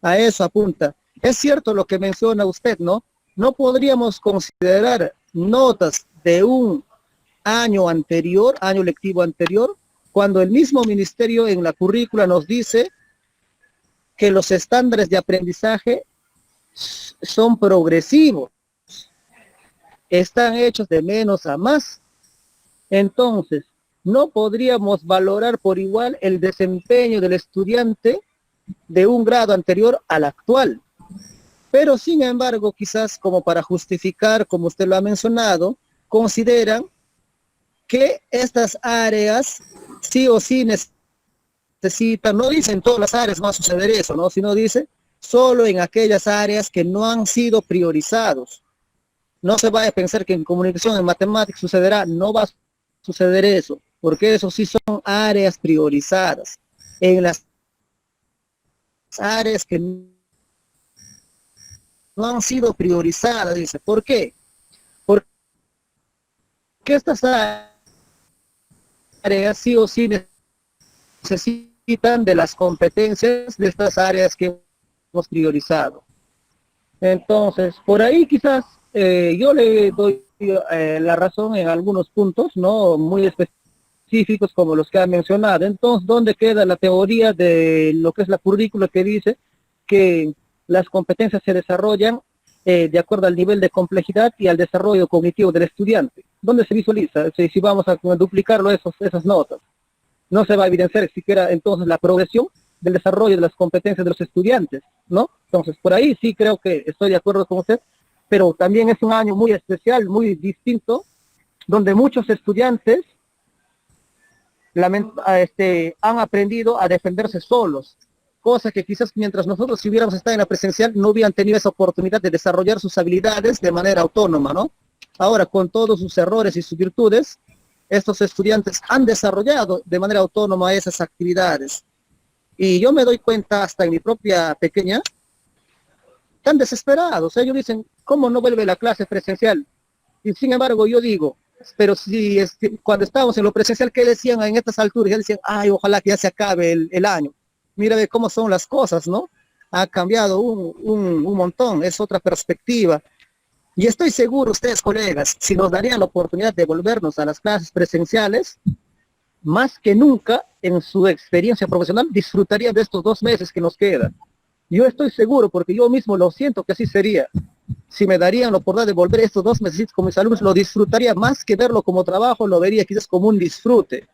A eso apunta. Es cierto lo que menciona usted, ¿no? No podríamos considerar notas de un año anterior, año lectivo anterior, cuando el mismo ministerio en la currícula nos dice que los estándares de aprendizaje son progresivos, están hechos de menos a más. Entonces, no podríamos valorar por igual el desempeño del estudiante de un grado anterior al actual. Pero sin embargo, quizás como para justificar, como usted lo ha mencionado, consideran que estas áreas sí o sí necesitan, no dicen todas las áreas va a suceder eso, ¿no? Sino dice solo en aquellas áreas que no han sido priorizados. No se vaya a pensar que en comunicación, en matemáticas sucederá, no va a suceder eso, porque eso sí son áreas priorizadas. En las áreas que no han sido priorizadas, dice, ¿por qué? Porque estas áreas sí o sí necesitan de las competencias de estas áreas que hemos priorizado. Entonces, por ahí quizás yo le doy la razón en algunos puntos, ¿no? Muy específicos como los que ha mencionado. Entonces, ¿dónde queda la teoría de lo que es la currícula que dice que las competencias se desarrollan de acuerdo al nivel de complejidad y al desarrollo cognitivo del estudiante? ¿Dónde se visualiza? Si vamos a duplicarlo esas notas, no se va a evidenciar siquiera entonces la progresión del desarrollo de las competencias de los estudiantes, ¿no? Entonces, por ahí sí creo que estoy de acuerdo con usted, pero también es un año muy especial, muy distinto, donde muchos estudiantes han aprendido a defenderse solos, cosa que quizás mientras nosotros si hubiéramos estado en la presencial no hubieran tenido esa oportunidad de desarrollar sus habilidades de manera autónoma, ¿no? Ahora, con todos sus errores y sus virtudes, estos estudiantes han desarrollado de manera autónoma esas actividades. Y yo me doy cuenta hasta en mi propia pequeña, están desesperados. Ellos dicen, ¿cómo no vuelve la clase presencial? Y sin embargo yo digo, pero si cuando estábamos en lo presencial, ¿qué decían en estas alturas? Ya decían, ay, ojalá que ya se acabe el año. Mira de cómo son las cosas, ¿no? Ha cambiado un montón, es otra perspectiva. Y estoy seguro, ustedes colegas, si nos darían la oportunidad de volvernos a las clases presenciales, más que nunca en su experiencia profesional disfrutarían de estos 2 meses que nos quedan. Yo estoy seguro, porque yo mismo lo siento que así sería. Si me darían la oportunidad de volver estos 2 meses con mis alumnos, lo disfrutaría más que verlo como trabajo, lo vería quizás como un disfrute.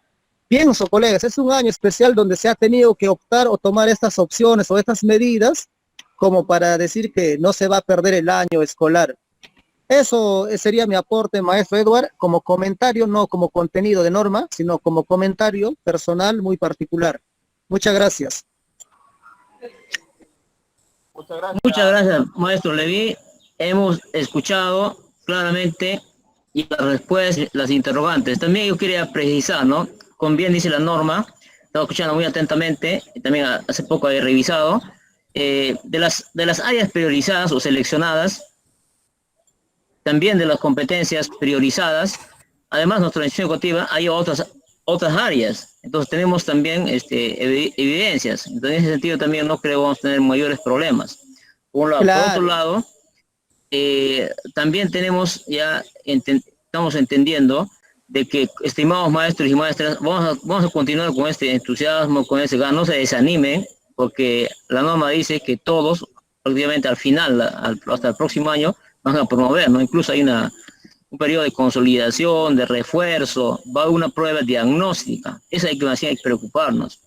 Pienso, colegas, es un año especial donde se ha tenido que optar o tomar estas opciones o estas medidas como para decir que no se va a perder el año escolar. Eso sería mi aporte, maestro Edward, como comentario, no como contenido de norma, sino como comentario personal muy particular. Muchas gracias.
Muchas gracias, maestro Leví. Hemos escuchado claramente y las respuestas, las interrogantes. También yo quería precisar, ¿no? Como bien dice la norma, estaba escuchando muy atentamente, y también hace poco he revisado, de las áreas priorizadas o seleccionadas, también de las competencias priorizadas, además nuestra institución educativa hay otras áreas, entonces tenemos también evidencias, entonces en ese sentido también no creo que vamos a tener mayores problemas. Por un lado.
Claro.
Por otro lado, también tenemos estamos entendiendo de que, estimados maestros y maestras, vamos a continuar con este entusiasmo, con ese ganas, no se desanimen, porque la norma dice que todos, prácticamente al final, hasta el próximo año, van a promover, ¿no? Incluso hay un periodo de consolidación, de refuerzo, va a haber una prueba diagnóstica. Esa hay que preocuparnos.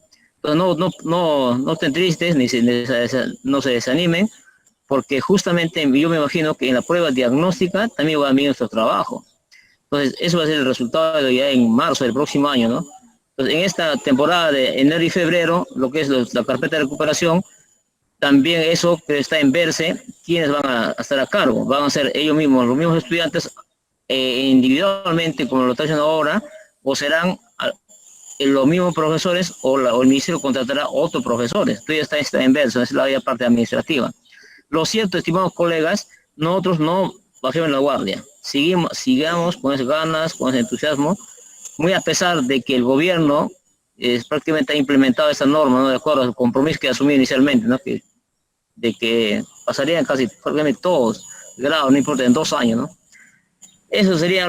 Entonces, no estén tristes, no se desanimen, porque justamente yo me imagino que en la prueba diagnóstica también va a venir nuestro trabajo. Entonces, eso va a ser el resultado ya en marzo del próximo año, ¿no? Entonces, en esta temporada de enero y febrero, lo que es la carpeta de recuperación, también eso que está en verse, quiénes van a estar a cargo. Van a ser ellos mismos, los mismos estudiantes, individualmente, como lo está haciendo ahora, o serán los mismos profesores, o el ministerio contratará otros profesores. Esto ya está en verso, es la parte administrativa. Lo cierto, estimados colegas, nosotros no bajemos la guardia. Sigamos con esas ganas, con ese entusiasmo, muy a pesar de que el gobierno prácticamente ha implementado esa norma, ¿no? De acuerdo al compromiso que asumió inicialmente, ¿no? De que pasarían casi prácticamente todos grados, no importa, en 2 años, ¿no? Eso sería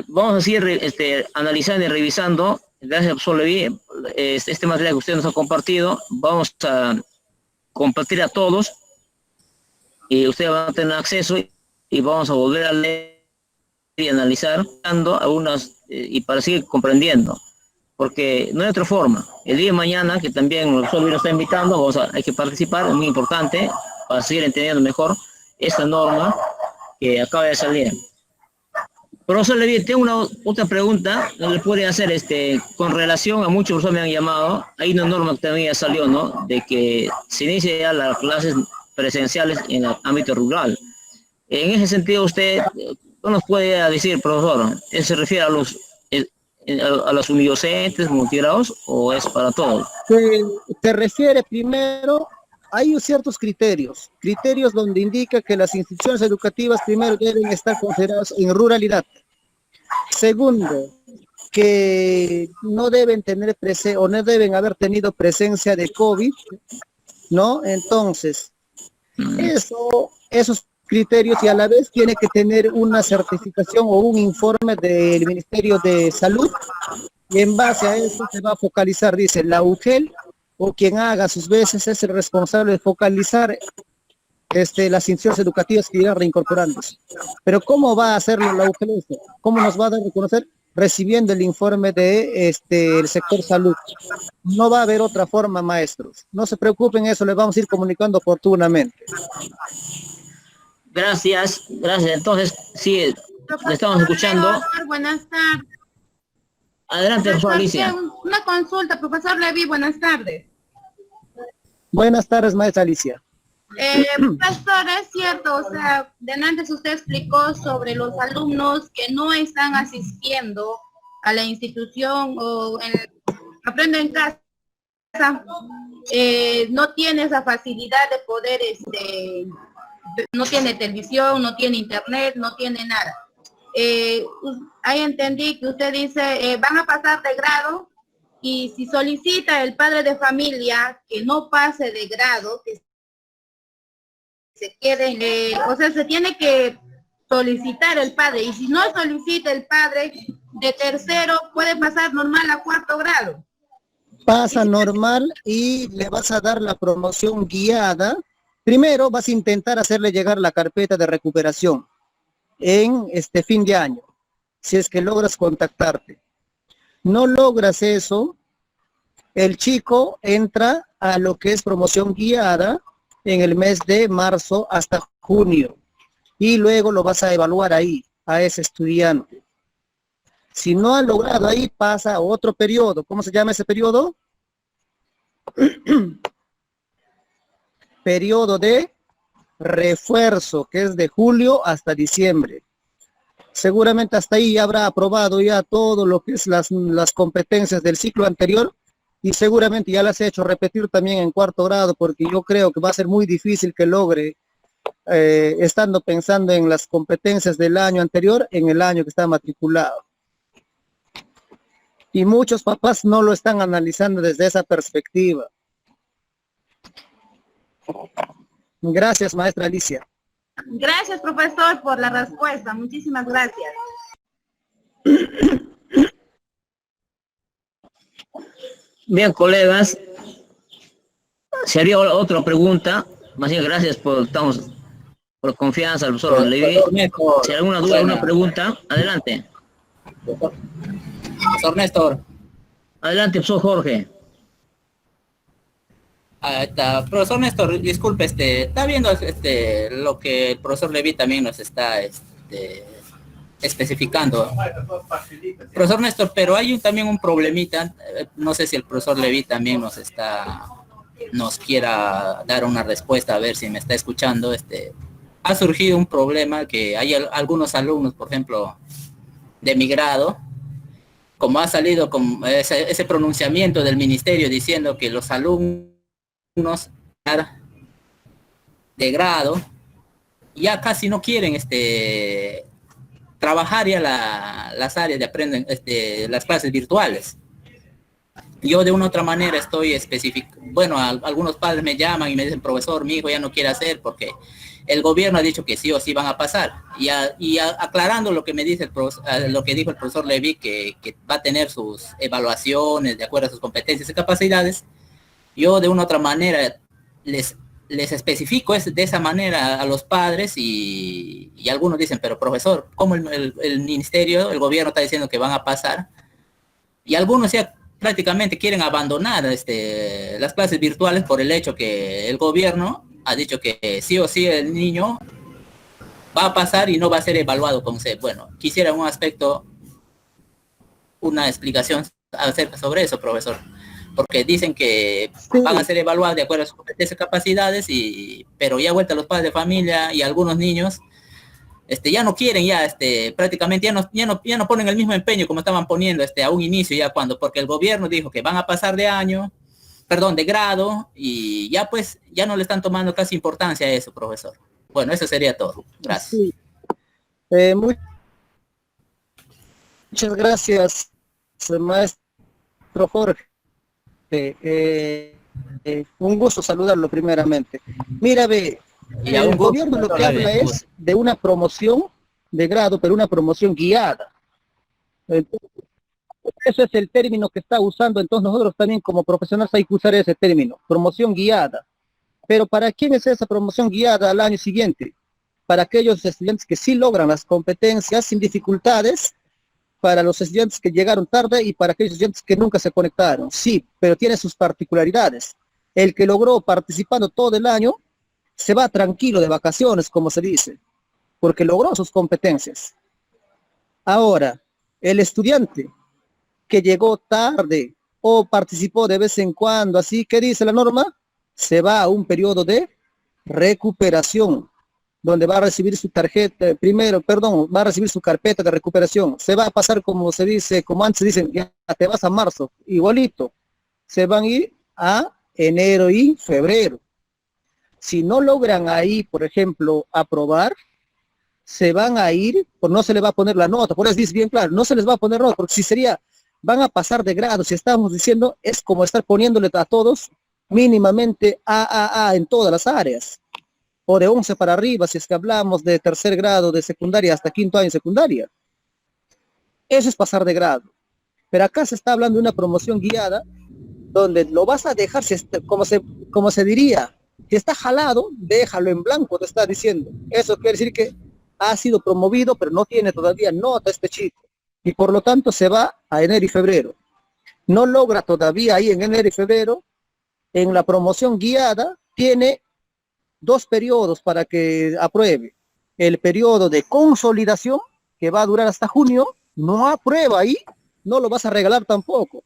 vamos a seguir analizando y revisando. Gracias, profesor Levi, este material que usted nos ha compartido. Vamos a compartir a todos y ustedes van a tener acceso y vamos a volver a leer y analizar algunas y para seguir comprendiendo, porque no hay otra forma. El día de mañana, que también el profesor Levi nos está invitando, hay que participar, es muy importante para seguir entendiendo mejor esta norma que acaba de salir. Profesor Levi, tengo otra pregunta, no le puede hacer con relación a muchos profesores me han llamado. Hay una norma que también ya salió, ¿no? De que se inicia ya las clases presenciales en el ámbito rural. En ese sentido, usted, ¿qué nos puede decir, profesor? ¿Se refiere a los unidocentes, multigrados, o es para todos?
Se refiere primero, hay ciertos criterios donde indica que las instituciones educativas primero deben estar consideradas en ruralidad. Segundo, que no deben tener o no deben haber tenido presencia de COVID, ¿no? Entonces, esos criterios, y a la vez tiene que tener una certificación o un informe del Ministerio de Salud, y en base a eso se va a focalizar, dice, la UGEL, o quien haga sus veces es el responsable de focalizar las instituciones educativas que irán reincorporándose. Pero ¿cómo va a hacerlo la UGEL? ¿Cómo nos va a dar a conocer? Recibiendo el informe de el sector salud. No va a haber otra forma, maestros. No se preocupen, eso les vamos a ir comunicando oportunamente.
Gracias. Entonces, sí, le estamos escuchando.
Buenas tardes.
Adelante, profesor Alicia.
Una consulta, profesor Levi, buenas tardes.
Buenas tardes, maestra Alicia.
Profesor, es cierto, o sea, de antes usted explicó sobre los alumnos que no están asistiendo a la institución o aprenden en casa, no tiene esa facilidad de poder, no tiene televisión, no tiene internet, no tiene nada. Ahí entendí que usted dice, van a pasar de grado, y si solicita el padre de familia que no pase de grado, que se quede, o sea, se tiene que solicitar el padre, y si no solicita el padre de tercero, puede pasar normal a 4º grado.
Pasa normal y le vas a dar la promoción guiada. Primero vas a intentar hacerle llegar la carpeta de recuperación en este fin de año, si es que logras contactarte. No logras eso, el chico entra a lo que es promoción guiada en el mes de marzo hasta junio, y luego lo vas a evaluar ahí, a ese estudiante. Si no ha logrado ahí, pasa a otro periodo. ¿Cómo se llama ese periodo? Periodo de refuerzo, que es de julio hasta diciembre. Seguramente hasta ahí habrá aprobado ya todo lo que es las competencias del ciclo anterior, y seguramente ya las he hecho repetir también en 4º grado, porque yo creo que va a ser muy difícil que logre, estando pensando en las competencias del año anterior, en el año que está matriculado. Y muchos papás no lo están analizando desde esa perspectiva. Gracias, maestra Alicia.
Gracias, profesor, por la respuesta. Muchísimas gracias.
Bien, colegas, si habría otra pregunta, más bien gracias por confianza al profesor Levi. Si hay alguna duda, alguna pregunta, adelante.
Profesor Néstor.
Adelante, profesor Jorge.
Profesor Néstor, disculpe, está viendo lo que el profesor Levi también nos está especificando. Profesor Néstor, pero hay también un problemita, no sé si el profesor Levi también nos quiera dar una respuesta, a ver si me está escuchando. Ha surgido un problema que hay algunos alumnos, por ejemplo, de mi grado, como ha salido con ese pronunciamiento del ministerio diciendo que los alumnos de grado ya casi no quieren trabajar ya las áreas de aprenden las clases virtuales. Yo de una u otra manera estoy especificando, bueno, algunos padres me llaman y me dicen, profesor, mi hijo ya no quiere hacer porque el gobierno ha dicho que sí o sí van a pasar. Y aclarando lo que me dice lo que dijo el profesor Levi, que va a tener sus evaluaciones de acuerdo a sus competencias y capacidades, yo de una u otra manera les especifico de esa manera a los padres y algunos dicen, pero profesor, ¿cómo el ministerio, el gobierno está diciendo que van a pasar? Y algunos ya prácticamente quieren abandonar las clases virtuales por el hecho que el gobierno ha dicho que sí o sí el niño va a pasar y no va a ser evaluado con C. Bueno, quisiera una explicación acerca sobre eso, profesor, porque dicen que van a ser evaluados de acuerdo a sus competencias y capacidades, pero ya vuelta a los padres de familia y algunos niños ya no quieren, prácticamente ya no ponen el mismo empeño como estaban poniendo a un inicio, porque el gobierno dijo que van a pasar de grado, y ya no le están tomando casi importancia a eso, profesor. Bueno, eso sería todo. Gracias.
Sí. Muchas gracias, maestro Jorge. Un gusto saludarlo primeramente. Mira, el gobierno lo que habla es de una promoción de grado, pero una promoción guiada. Entonces, ese es el término que está usando, entonces nosotros también como profesionales hay que usar ese término, promoción guiada. Pero ¿para quién es esa promoción guiada al año siguiente? Para aquellos estudiantes que sí logran las competencias sin dificultades, para los estudiantes que llegaron tarde y para aquellos estudiantes que nunca se conectaron. Sí, pero tiene sus particularidades. El que logró participando todo el año se va tranquilo de vacaciones, como se dice, porque logró sus competencias. Ahora, el estudiante que llegó tarde o participó de vez en cuando, así que dice la norma, se va a un periodo de recuperación, donde va a recibir su va a recibir su carpeta de recuperación. Se va a pasar, como se dice, como antes dicen, ya te vas a marzo, igualito. Se van a ir a enero y febrero. Si no logran ahí, por ejemplo, aprobar, se van a ir, pues no se les va a poner la nota. Por eso dice bien claro, no se les va a poner nota, porque si van a pasar de grado, si estamos diciendo, es como estar poniéndole a todos mínimamente A en todas las áreas. O de 11 para arriba, si es que hablamos de tercer grado de secundaria hasta quinto año de secundaria. Eso es pasar de grado. Pero acá se está hablando de una promoción guiada, donde lo vas a dejar, como se diría, si está jalado, déjalo en blanco, te está diciendo. Eso quiere decir que ha sido promovido, pero no tiene todavía nota este chico. Y por lo tanto se va a enero y febrero. No logra todavía ahí en enero y febrero. En la promoción guiada tiene 2 periodos para que apruebe. El periodo de consolidación, que va a durar hasta junio, no aprueba ahí, no lo vas a regalar tampoco.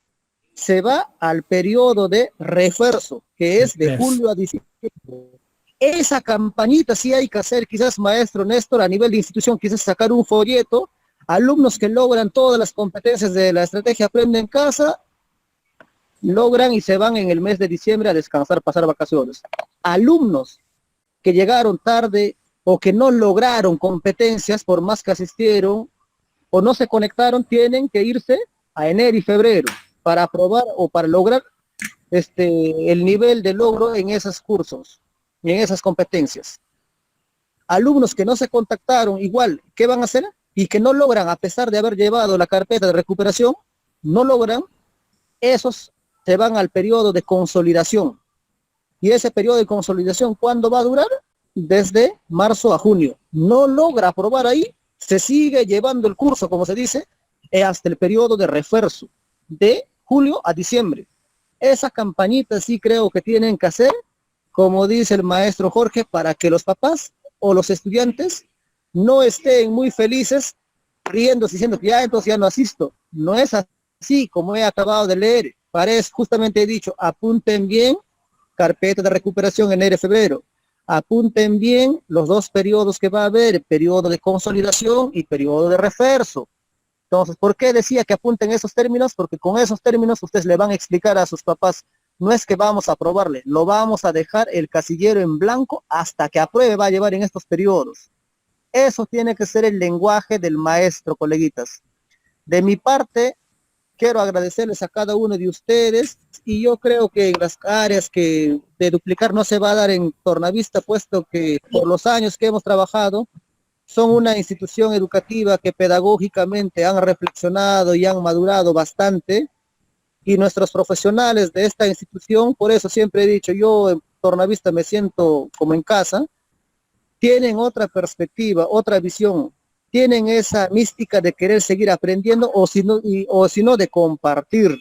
Se va al periodo de refuerzo, que es de julio a diciembre. Esa campañita sí hay que hacer, quizás, maestro Néstor, a nivel de institución, quizás sacar un folleto, alumnos que logran todas las competencias de la estrategia Aprende en Casa, logran y se van en el mes de diciembre a descansar, pasar vacaciones. Alumnos que llegaron tarde o que no lograron competencias por más que asistieron o no se conectaron, tienen que irse a enero y febrero para aprobar o para lograr el nivel de logro en esos cursos. en esas competencias. Alumnos que no se contactaron, igual, ¿qué van a hacer? Y que no logran, a pesar de haber llevado la carpeta de recuperación, no logran, esos se van al periodo de consolidación. Y ese periodo de consolidación, ¿cuándo va a durar? Desde marzo a junio. No logra aprobar ahí, se sigue llevando el curso, como se dice, hasta el periodo de refuerzo, de julio a diciembre. Esa campañita sí creo que tienen que hacer, como dice el maestro Jorge, para que los papás o los estudiantes no estén muy felices riéndose diciendo que ya entonces ya no asisto. No es así como he acabado de leer. Parece, justamente he dicho, apunten bien carpeta de recuperación enero-febrero. Apunten bien los dos periodos que va a haber, periodo de consolidación y periodo de refuerzo. Entonces, ¿por qué decía que apunten esos términos? Porque con esos términos ustedes le van a explicar a sus papás, no es que vamos a aprobarle, lo vamos a dejar el casillero en blanco hasta que apruebe, va a llevar en estos periodos. Eso tiene que ser el lenguaje del maestro, coleguitas. De mi parte, quiero agradecerles a cada uno de ustedes y yo creo que en las áreas que de duplicar no se va a dar en Tornavista, puesto que por los años que hemos trabajado, son una institución educativa que pedagógicamente han reflexionado y han madurado bastante, y nuestros profesionales de esta institución, por eso siempre he dicho, yo en Tornavista me siento como en casa, tienen otra perspectiva, otra visión, tienen esa mística de querer seguir aprendiendo o si no de compartir.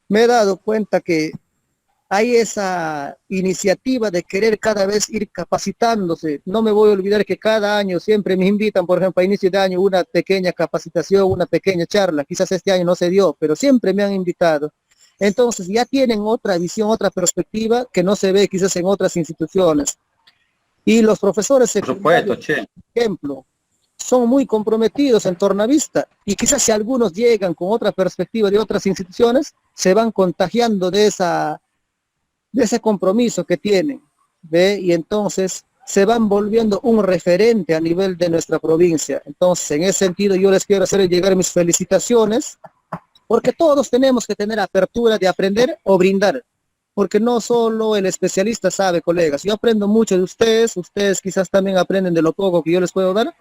Me he dado cuenta que hay esa iniciativa de querer cada vez ir capacitándose. No me voy a olvidar que cada año siempre me invitan, por ejemplo, a inicio de año, una pequeña capacitación, una pequeña charla. Quizás este año no se dio, pero siempre me han invitado. Entonces ya tienen otra visión, otra perspectiva que no se ve quizás en otras instituciones. Y los profesores,
por supuesto,
por ejemplo, son muy comprometidos en Tornavista y quizás si algunos llegan con otra perspectiva de otras instituciones, se van contagiando de ese compromiso que tienen, ¿ve? Y entonces se van volviendo un referente a nivel de nuestra provincia. Entonces, en ese sentido, yo les quiero hacer llegar mis felicitaciones, porque todos tenemos que tener apertura de aprender o brindar, porque no solo el especialista sabe, colegas. Yo aprendo mucho de ustedes quizás también aprenden de lo poco que yo les puedo dar.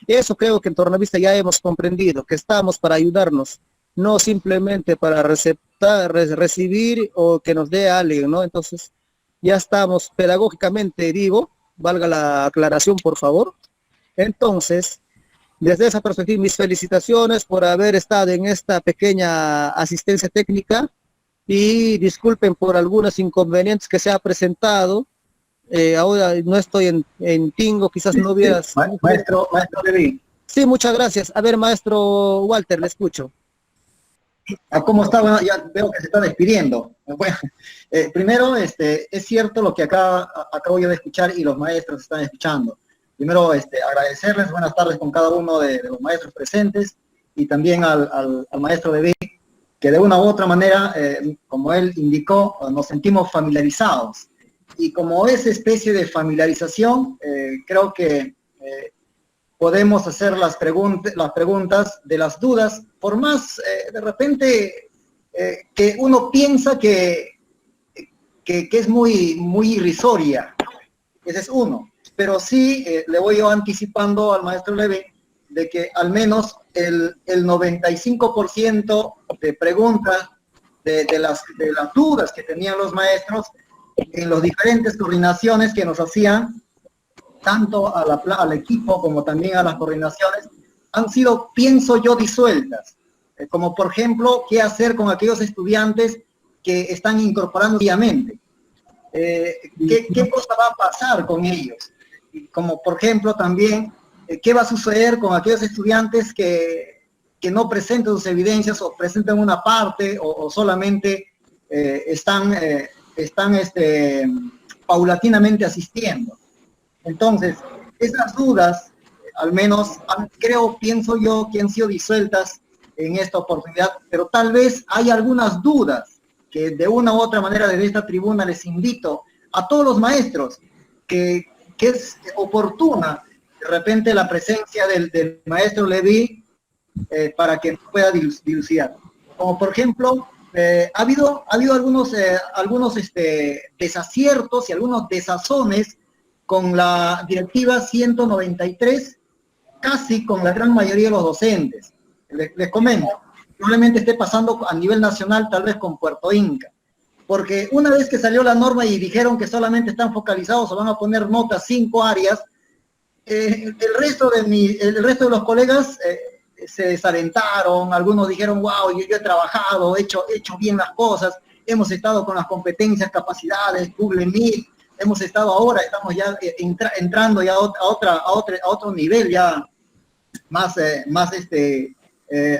Eso creo que en Tornavista ya hemos comprendido, que estamos para ayudarnos, no simplemente para recibir o que nos dé alguien, ¿no? Entonces, ya estamos pedagógicamente, digo, valga la aclaración, por favor. Entonces, desde esa perspectiva, mis felicitaciones por haber estado en esta pequeña asistencia técnica y disculpen por algunos inconvenientes que se ha presentado. Ahora no estoy en Tingo, quizás no hubieras...
Maestro Levi.
Sí, muchas gracias. A ver, maestro Walter, le escucho.
¿Cómo está? Bueno, ya veo que se está despidiendo. Bueno, primero, es cierto lo que acabo yo de escuchar y los maestros están escuchando. Primero, agradecerles, buenas tardes con cada uno de los maestros presentes y también al maestro Levi, que de una u otra manera, como él indicó, nos sentimos familiarizados. Y como esa especie de familiarización, creo que podemos hacer las preguntas de las dudas, por más de repente que uno piensa que es muy irrisoria. Ese es uno. Pero sí le voy yo anticipando al maestro Levi de que al menos el 95% de preguntas, de las dudas que tenían los maestros, en las diferentes coordinaciones que nos hacían, tanto al equipo como también a las coordinaciones, han sido, pienso yo, disueltas. Como por ejemplo, qué hacer con aquellos estudiantes que están incorporando diariamente. ¿Qué cosa va a pasar con ellos? Como por ejemplo también, ¿qué va a suceder con aquellos estudiantes que no presenten sus evidencias o presenten una parte o solamente están paulatinamente asistiendo? Entonces, esas dudas, al menos pienso yo, que han sido disueltas en esta oportunidad, pero tal vez hay algunas dudas que de una u otra manera desde esta tribuna les invito a todos los maestros que es oportuna de repente la presencia del maestro Levi para que pueda dilucidar. Como por ejemplo, ha habido algunos desaciertos y algunos desazones con la directiva 193, casi con la gran mayoría de los docentes. Les comento, probablemente esté pasando a nivel nacional, tal vez con Puerto Inca, porque una vez que salió la norma y dijeron que solamente están focalizados o van a poner notas 5 áreas, el resto de los colegas se desalentaron, algunos dijeron, wow, yo he trabajado, he hecho bien las cosas, hemos estado con las competencias, capacidades, Google Meet, estamos ya entrando ya a otro nivel ya más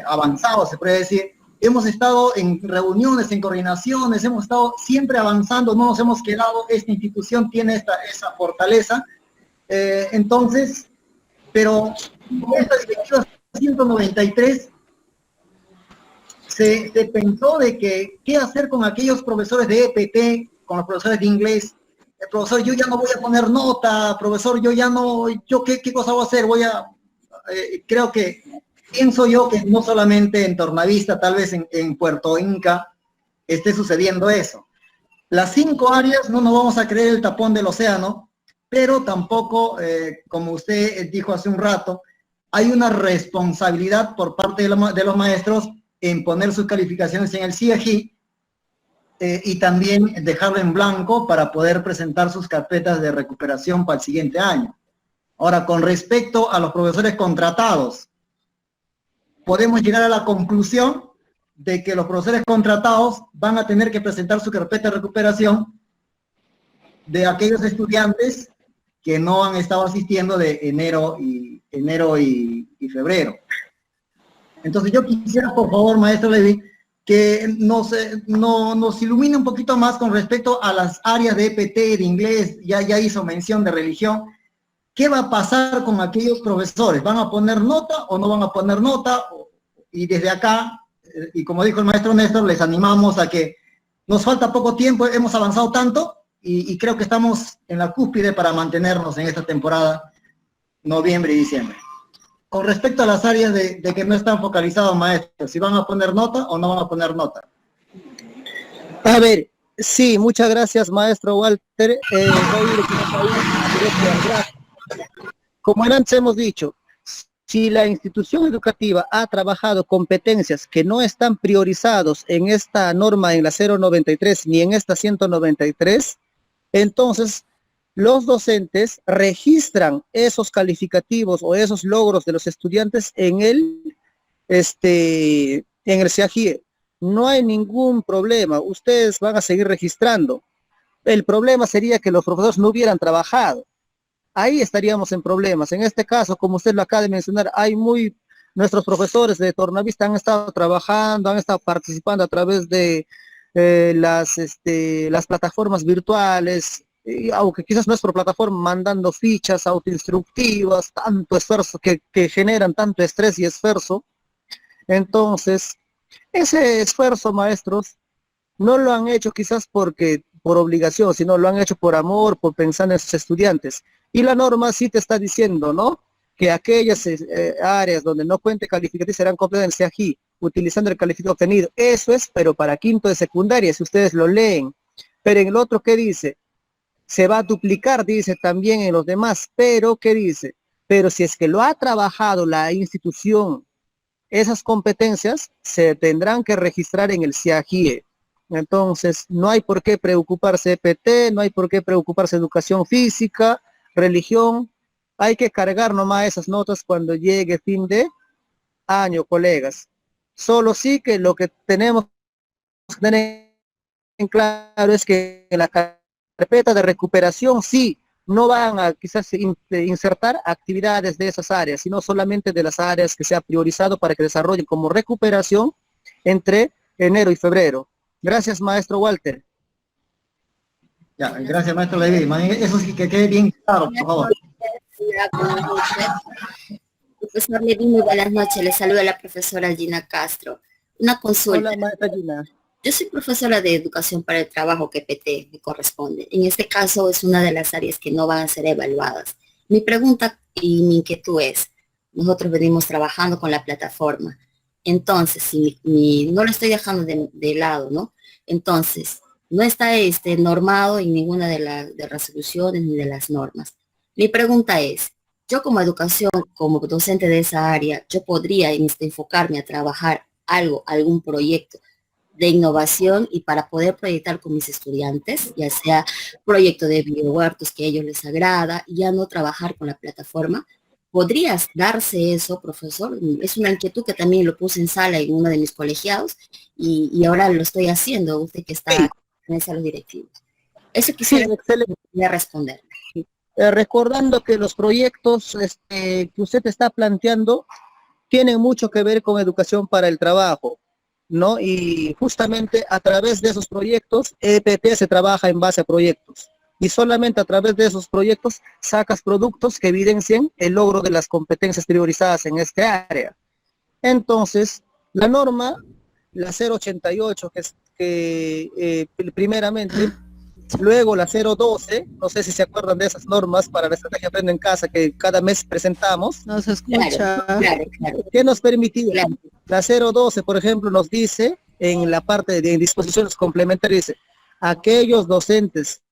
avanzado, se puede decir. Hemos estado en reuniones, en coordinaciones, hemos estado siempre avanzando, no nos hemos quedado, esta institución tiene esa fortaleza. Entonces, pero con esta directiva 193 se pensó de que qué hacer con aquellos profesores de EPT, con los profesores de inglés. El profesor, yo ya no voy a poner nota, profesor, ¿qué cosa voy a hacer? Pienso yo que no solamente en Tornavista, tal vez en Puerto Inca esté sucediendo eso. Las 5 áreas no nos vamos a creer el tapón del océano, pero tampoco, como usted dijo hace un rato, hay una responsabilidad por parte de los maestros en poner sus calificaciones en el CIEGI y también dejarlo en blanco para poder presentar sus carpetas de recuperación para el siguiente año. Ahora, con respecto a los profesores contratados, podemos llegar a la conclusión de que los profesores contratados van a tener que presentar su carpeta de recuperación de aquellos estudiantes que no han estado asistiendo de enero y febrero. Entonces yo quisiera, por favor, maestro Levy, que nos ilumine un poquito más con respecto a las áreas de EPT, de inglés, ya hizo mención de religión. ¿Qué va a pasar con aquellos profesores? ¿Van a poner nota o no van a poner nota? Y desde acá, y como dijo el maestro Néstor, les animamos a que nos falta poco tiempo, hemos avanzado tanto, y creo que estamos en la cúspide para mantenernos en esta temporada, noviembre y diciembre. Con respecto a las áreas de que no están focalizados, maestros, si van a poner nota o no van a poner nota.
A ver, sí, muchas gracias, maestro Walter. Como antes hemos dicho, si la institución educativa ha trabajado competencias que no están priorizados en esta norma, en la 093, ni en esta 193, entonces los docentes registran esos calificativos o esos logros de los estudiantes en el CIAGIE. No hay ningún problema, ustedes van a seguir registrando. El problema sería que los profesores no hubieran trabajado. Ahí estaríamos en problemas. En este caso, como usted lo acaba de mencionar, nuestros profesores de Tornavista han estado trabajando, han estado participando a través de las plataformas virtuales, y aunque quizás no es por plataforma, mandando fichas autoinstructivas, tanto esfuerzo que generan tanto estrés y esfuerzo. Entonces, ese esfuerzo, maestros, no lo han hecho quizás por obligación, sino lo han hecho por amor, por pensar en sus estudiantes. Y la norma sí te está diciendo, ¿no?, que aquellas áreas donde no cuente calificativo serán completadas en CIAGI, utilizando el calificativo obtenido. Eso es, pero para quinto de secundaria, si ustedes lo leen. Pero en el otro, ¿qué dice? Se va a duplicar, dice también en los demás, pero ¿qué dice? Pero si es que lo ha trabajado la institución, esas competencias se tendrán que registrar en el CIAGIE. Entonces, no hay por qué preocuparse EPT, no hay por qué preocuparse educación física, religión. Hay que cargar nomás esas notas cuando llegue fin de año, colegas. Solo sí que lo que tenemos que tener en claro es que en la carpeta de recuperación sí, no van a quizás insertar actividades de esas áreas, sino solamente de las áreas que se ha priorizado para que desarrollen como recuperación entre enero y febrero. Gracias, maestro Walter.
Ya, gracias, maestro Levy. Eso sí que quede bien claro, por favor.
Profesor Levy, muy buenas noches. Le saluda la profesora Gina Castro. Una consulta.
Hola, maestra Gina.
Yo soy profesora de educación para el trabajo que PT me corresponde. En este caso es una de las áreas que no van a ser evaluadas. Mi pregunta y mi inquietud es, nosotros venimos trabajando con la plataforma. Entonces, si no lo estoy dejando de lado, ¿no? Entonces, no está normado en ninguna de las resoluciones ni de las normas. Mi pregunta es, yo como educación, como docente de esa área, yo podría enfocarme a trabajar algún proyecto de innovación y para poder proyectar con mis estudiantes, ya sea proyecto de biohuertos que a ellos les agrada, y ya no trabajar con la plataforma. ¿Podrías darse eso, profesor? Es una inquietud que también lo puse en sala en uno de mis colegiados y ahora lo estoy haciendo, usted que está en esa los directivos. Eso quisiera responder.
Recordando que los proyectos que usted está planteando tienen mucho que ver con educación para el trabajo, ¿no? Y justamente a través de esos proyectos, EPT se trabaja en base a proyectos. Y solamente a través de esos proyectos sacas productos que evidencien el logro de las competencias priorizadas en este área. Entonces, la norma, la 088, primeramente, luego la 012, no sé si se acuerdan de esas normas para la estrategia Aprende en Casa que cada mes presentamos.
No se escucha.
Claro. ¿Qué nos permitía? Claro. La 012, por ejemplo, nos dice en la parte de disposiciones complementarias, dice, aquellos docentes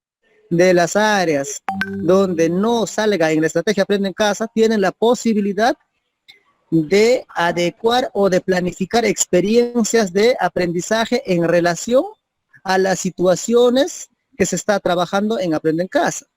de las áreas donde no salga en la estrategia Aprende en Casa tienen la posibilidad de adecuar o de planificar experiencias de aprendizaje en relación a las situaciones que se está trabajando en Aprende en Casa.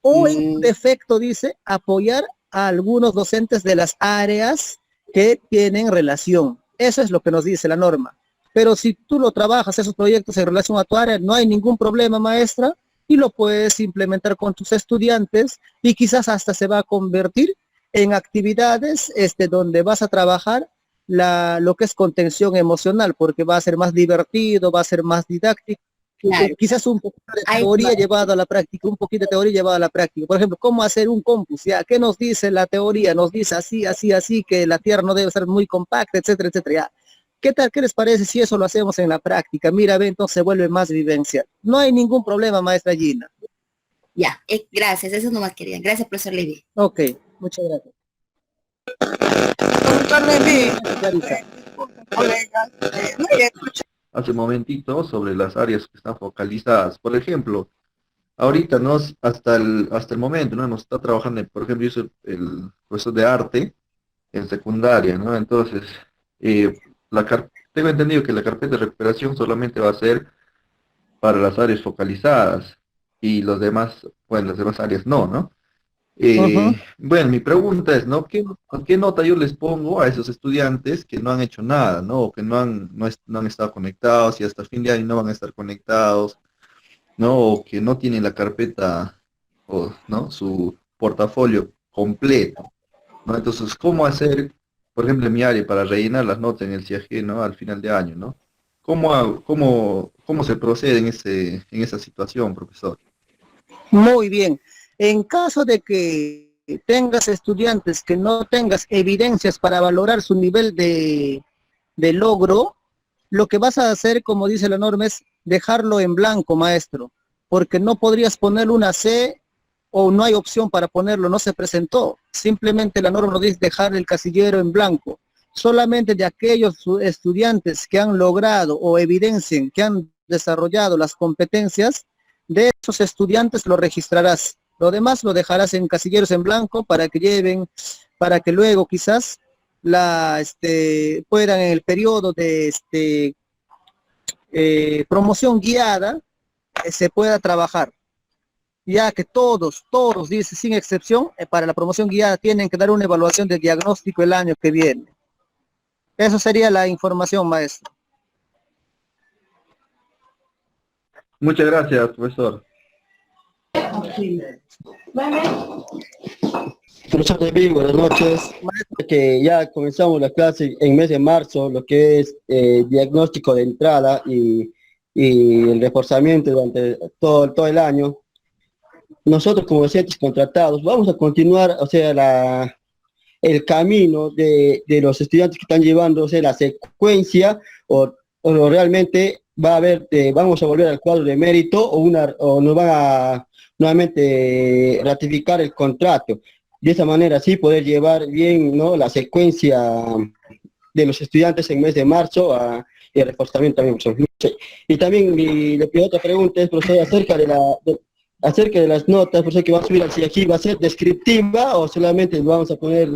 O en defecto dice apoyar a algunos docentes de las áreas que tienen relación. Eso es lo que nos dice la norma. Pero si tú lo trabajas, esos proyectos en relación a tu área, no hay ningún problema, maestra, y lo puedes implementar con tus estudiantes y quizás hasta se va a convertir en actividades donde vas a trabajar lo que es contención emocional, porque va a ser más divertido, va a ser más didáctico. Claro. Quizás un poquito de teoría llevado a la práctica, un poquito de teoría llevada a la práctica. Por ejemplo, ¿cómo hacer un compus? ¿Ya? ¿Qué nos dice la teoría? Nos dice así, así, así, que la Tierra no debe ser muy compacta, etcétera, etcétera. ¿Ya? ¿Qué tal? ¿Qué les parece si eso lo hacemos en la práctica? Mira, ve, entonces se vuelve más vivencial. No hay ningún problema, maestra Gina.
Ya, gracias, eso nomás quería. Gracias, profesor Levy.
Ok, muchas gracias.
Doctor Levy,
hace un momentito sobre las áreas que están focalizadas. Por ejemplo, ahorita hasta el momento, ¿no? Nos está trabajando, por ejemplo, yo soy el profesor de arte en secundaria, ¿no? Entonces, tengo entendido que la carpeta de recuperación solamente va a ser para las áreas focalizadas y los demás, bueno, las demás áreas no. Bueno, mi pregunta es, ¿no? ¿Qué nota yo les pongo a esos estudiantes que no han hecho nada, ¿no? O que no han estado conectados y hasta fin de año no van a estar conectados, ¿no? O que no tienen la carpeta, ¿no? Su portafolio completo, ¿no? Entonces, ¿cómo hacer, por ejemplo, en mi área para rellenar las notas en el CIAG, ¿no? Al final de año, ¿no? ¿Cómo se procede en esa situación, profesor?
Muy bien. En caso de que tengas estudiantes que no tengas evidencias para valorar su nivel de logro, lo que vas a hacer, como dice la norma, es dejarlo en blanco, maestro, porque no podrías poner una C o no hay opción para ponerlo, no se presentó. Simplemente la norma nos dice dejar el casillero en blanco. Solamente de aquellos estudiantes que han logrado o evidencien que han desarrollado las competencias, de esos estudiantes lo registrarás. Lo demás lo dejarás en casilleros en blanco para que luego quizás puedan en el periodo de promoción guiada se pueda trabajar. Ya que todos, dice sin excepción, para la promoción guiada tienen que dar una evaluación de diagnóstico el año que viene. Eso sería la información, maestro.
Muchas gracias, profesor.
Profesor David, buenas noches. Que ya comenzamos la clase en mes de marzo, lo que es diagnóstico de entrada y el reforzamiento durante todo el año. Nosotros como docentes contratados vamos a continuar, o sea, el camino de los estudiantes que están llevando, o sea, la secuencia o realmente va a haber, vamos a volver al cuadro de mérito o nos van a nuevamente ratificar el contrato. De esa manera sí poder llevar bien, ¿no?, la secuencia de los estudiantes en mes de marzo y el reforzamiento también, profesor. Y también mi otra pregunta es, profesor, acerca de las notas, profesor, que va a subir si aquí va a ser descriptiva o solamente vamos a poner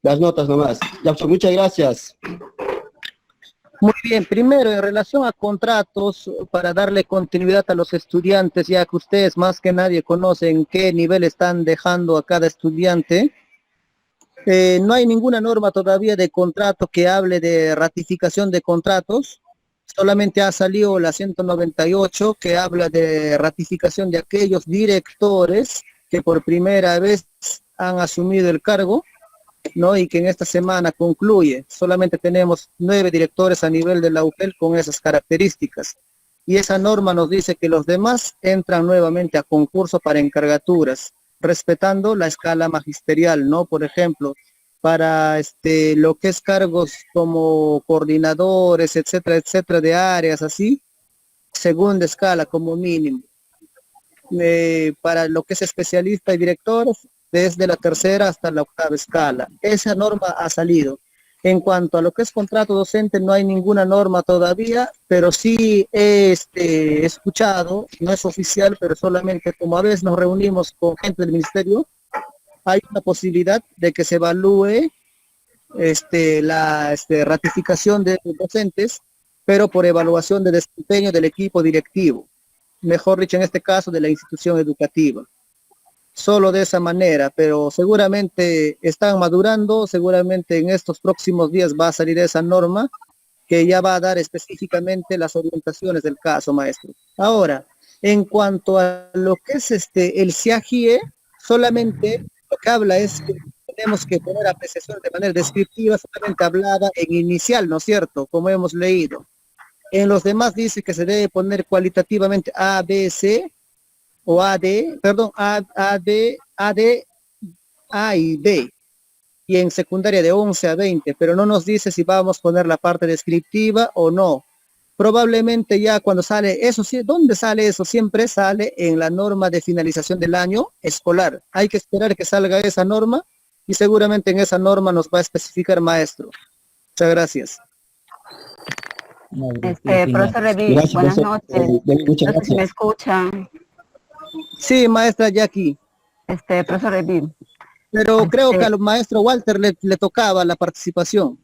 las notas nomás. Ya, profesor, muchas gracias.
Muy bien, primero en relación a contratos, para darle continuidad a los estudiantes, ya que ustedes más que nadie conocen qué nivel están dejando a cada estudiante, no hay ninguna norma todavía de contrato que hable de ratificación de contratos, solamente ha salido la 198 que habla de ratificación de aquellos directores que por primera vez han asumido el cargo, ¿no? Y que en esta semana concluye. Solamente tenemos 9 directores a nivel de la UPEL con esas características. Y esa norma nos dice que los demás entran nuevamente a concurso para encargaturas, respetando la escala magisterial, ¿no? Por ejemplo, para lo que es cargos como coordinadores, etcétera, etcétera, de áreas así, segunda escala como mínimo. Para lo que es especialista y directores, desde la tercera hasta la octava escala. Esa norma ha salido. En cuanto a lo que es contrato docente, no hay ninguna norma todavía, pero sí he escuchado, no es oficial, pero solamente como a veces nos reunimos con gente del ministerio, hay una posibilidad de que se evalúe la ratificación de los docentes, pero por evaluación de desempeño del equipo directivo, mejor dicho en este caso de la institución educativa. Solo de esa manera, pero seguramente están madurando, seguramente en estos próximos días va a salir esa norma que ya va a dar específicamente las orientaciones del caso, maestro. Ahora, en cuanto a lo que es el CIAGIE, solamente lo que habla es que tenemos que poner apreciaciones de manera descriptiva, solamente hablada en inicial, ¿no es cierto? Como hemos leído. En los demás dice que se debe poner cualitativamente A, B, C, o AD, perdón, AD, A y B, y en secundaria de 11 a 20, pero no nos dice si vamos a poner la parte descriptiva o no. Probablemente ya cuando sale eso, ¿dónde sale eso? Siempre sale en la norma de finalización del año escolar. Hay que esperar que salga esa norma y seguramente en esa norma nos va a especificar maestro. Muchas gracias.
Profesor Levi, buenas noches.
Muchas
No sé si me
gracias.
escuchan.
Sí, maestra Jackie.
Profesor Levi.
Pero creo que al maestro Walter le tocaba la participación.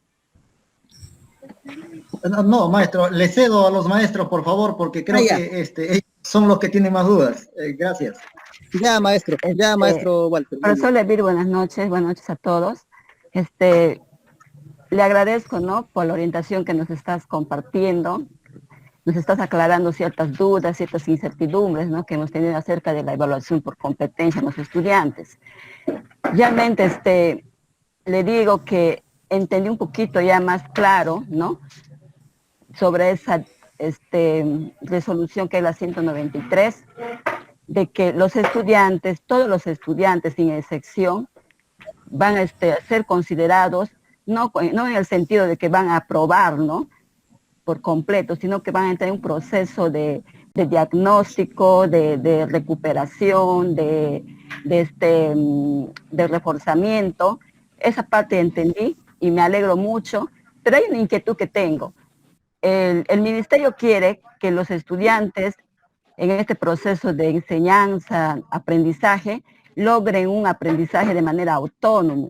No, maestro, le cedo a los maestros, por favor, porque creo que ellos son los que tienen más dudas. Gracias.
Ya, maestro Walter.
Profesor Levi, buenas noches a todos. Le agradezco, ¿no?, por la orientación que nos estás compartiendo. Nos estás aclarando ciertas dudas, ciertas incertidumbres, ¿no?, que hemos tenido acerca de la evaluación por competencia de los estudiantes. Realmente, le digo que entendí un poquito ya más claro, ¿no?, sobre esa resolución que es la 193, de que los estudiantes, todos los estudiantes sin excepción, van a ser considerados, no en el sentido de que van a aprobar, ¿no?, por completo, sino que van a entrar en un proceso de diagnóstico, de recuperación, de reforzamiento. Esa parte entendí y me alegro mucho, pero hay una inquietud que tengo. El ministerio quiere que los estudiantes en este proceso de enseñanza, aprendizaje, logren un aprendizaje de manera autónoma.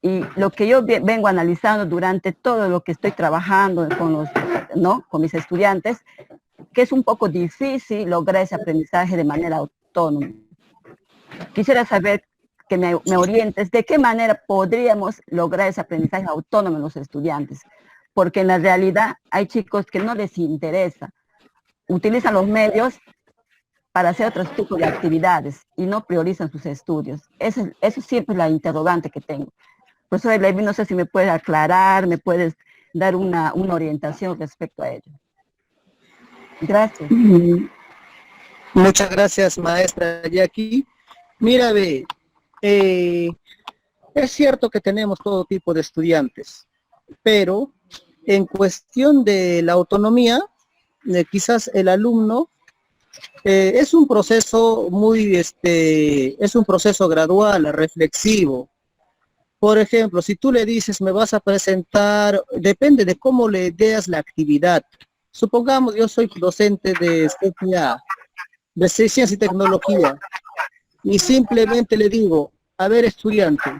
Y lo que yo vengo analizando durante todo lo que estoy trabajando con mis estudiantes, que es un poco difícil lograr ese aprendizaje de manera autónoma. Quisiera saber que me orientes de qué manera podríamos lograr ese aprendizaje autónomo en los estudiantes, porque en la realidad hay chicos que no les interesa, utilizan los medios para hacer otros tipos de actividades y no priorizan sus estudios. Eso siempre es la interrogante que tengo. Profesor Levi, no sé si me puedes aclarar, me puedes dar una orientación respecto a ello. Gracias.
Muchas gracias, maestra Jackie. Mira, es cierto que tenemos todo tipo de estudiantes, pero en cuestión de la autonomía, quizás el alumno es un proceso es un proceso gradual, reflexivo. Por ejemplo, si tú le dices, me vas a presentar, depende de cómo le des la actividad. Supongamos, yo soy docente de CCA, de Ciencia y Tecnología, y simplemente le digo, a ver, estudiante,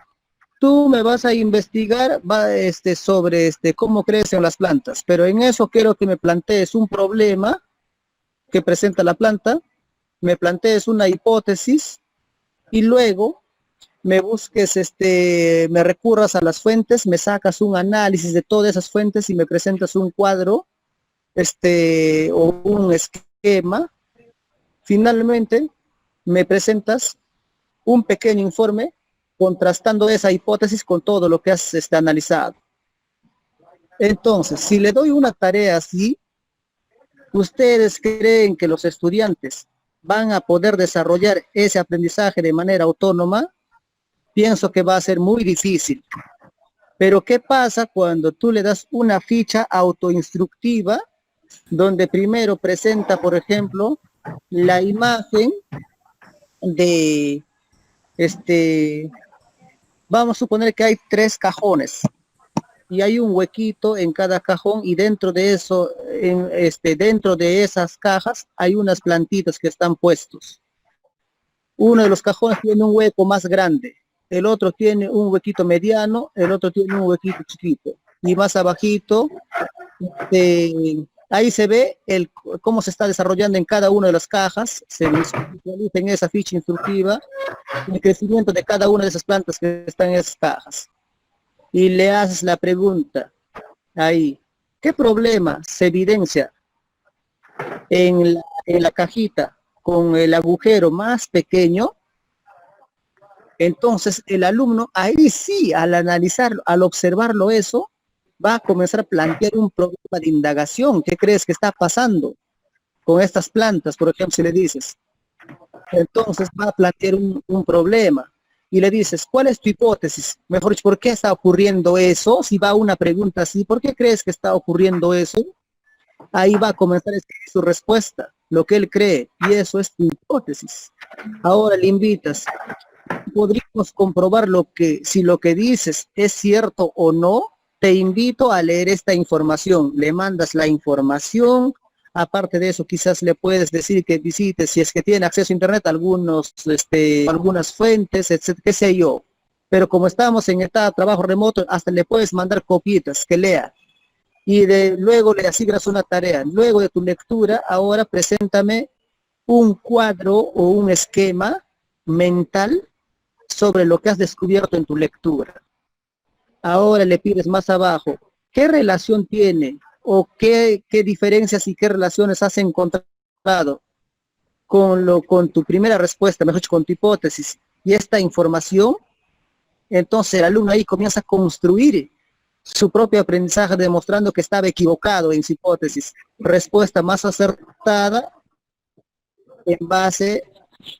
tú me vas a investigar sobre cómo crecen las plantas, pero en eso quiero que me plantees un problema que presenta la planta, me plantees una hipótesis y luego me busques, me recurras a las fuentes, me sacas un análisis de todas esas fuentes y me presentas un cuadro, o un esquema. Finalmente, me presentas un pequeño informe contrastando esa hipótesis con todo lo que has analizado. Entonces, si le doy una tarea así, ¿ustedes creen que los estudiantes van a poder desarrollar ese aprendizaje de manera autónoma? Pienso que va a ser muy difícil. Pero ¿qué pasa cuando tú le das una ficha autoinstructiva donde primero presenta, por ejemplo, la imagen de, vamos a suponer que hay 3 cajones y hay un huequito en cada cajón y dentro de eso, dentro de esas cajas hay unas plantitas que están puestos. Uno de los cajones tiene un hueco más grande, el otro tiene un huequito mediano, el otro tiene un huequito chiquito. Y más abajito, ahí se ve cómo se está desarrollando en cada una de las cajas, se visualiza en esa ficha instructiva el crecimiento de cada una de esas plantas que están en esas cajas. Y le haces la pregunta ahí, ¿qué problema se evidencia en la cajita con el agujero más pequeño? Entonces el alumno ahí sí, al analizarlo, al observarlo eso, va a comenzar a plantear un problema de indagación. ¿Qué crees que está pasando con estas plantas? Por ejemplo, si le dices, entonces va a plantear un problema. Y le dices, ¿cuál es tu hipótesis? Mejor dicho, ¿por qué está ocurriendo eso? Si va una pregunta así, ¿por qué crees que está ocurriendo eso? Ahí va a comenzar a escribir su respuesta, lo que él cree, y eso es tu hipótesis. Ahora le invitas, podríamos comprobar si lo que dices es cierto o no. Te invito a leer esta información, le mandas la información, aparte de eso quizás le puedes decir que visite, si es que tiene acceso a internet, algunas fuentes, etcétera, qué sé yo. Pero como estamos en etapa de trabajo remoto, hasta le puedes mandar copitas que lea. Y luego le asignas una tarea. Luego de tu lectura, ahora preséntame un cuadro o un esquema mental sobre lo que has descubierto en tu lectura. Ahora le pides más abajo, ¿qué relación tiene o qué diferencias y qué relaciones has encontrado con tu primera respuesta, mejor dicho, con tu hipótesis y esta información? Entonces el alumno ahí comienza a construir su propio aprendizaje demostrando que estaba equivocado en su hipótesis. Respuesta más acertada en base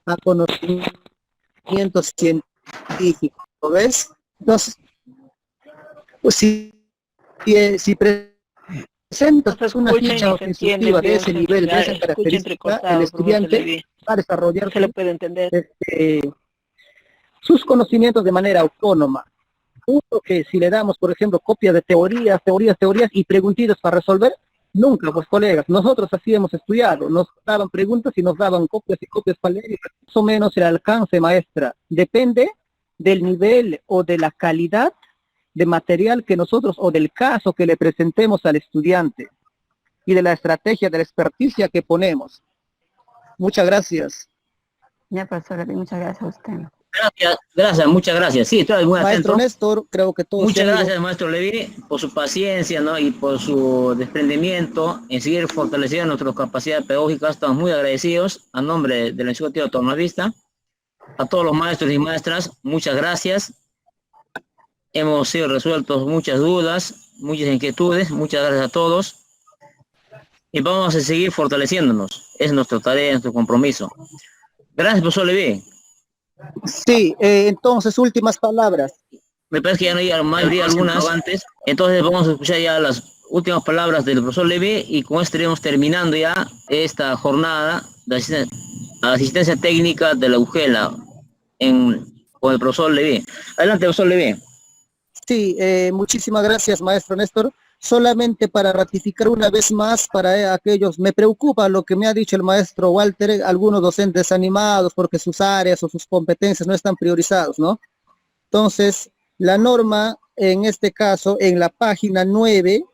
a conocimientos científicos, ¿ves? Entonces, pues si presentas una ficha autoinstructiva de ese nivel, de esa característica, el estudiante va a desarrollar sus conocimientos de manera autónoma. Punto que si le damos, por ejemplo, copias de teorías y preguntitas para resolver, nunca, pues colegas, nosotros así hemos estudiado, nos daban preguntas y nos daban copias y copias para leer, más o menos el alcance, maestra, depende del nivel o de la calidad de material que nosotros, o del caso que le presentemos al estudiante, y de la estrategia, de la experticia que ponemos. Muchas gracias.
Ya, profesora, muchas gracias a usted.
Gracias, muchas gracias. Sí, estoy muy
Maestro
atento.
Néstor, creo que todo.
Muchas gracias, maestro Levi, por su paciencia, ¿no? Y por su desprendimiento en seguir fortaleciendo nuestras capacidades pedagógicas. Estamos muy agradecidos a nombre del Instituto Autonomista. A todos los maestros y maestras, muchas gracias. Hemos sido resueltos muchas dudas, muchas inquietudes. Muchas gracias a todos. Y vamos a seguir fortaleciéndonos. Es nuestra tarea, nuestro compromiso. Gracias, profesor Levi.
Sí, entonces, últimas palabras.
Me parece que ya no hay mayoría algunas antes. Entonces vamos a escuchar ya las últimas palabras del profesor Levi y con esto estaremos terminando ya esta jornada de asistencia técnica de la UGELA con el profesor Levi. Adelante, profesor Levi.
Sí, muchísimas gracias, maestro Néstor. Solamente para ratificar una vez más para aquellos, me preocupa lo que me ha dicho el maestro Walter, algunos docentes desanimados porque sus áreas o sus competencias no están priorizados, ¿no? Entonces, la norma, en este caso, en la página 9,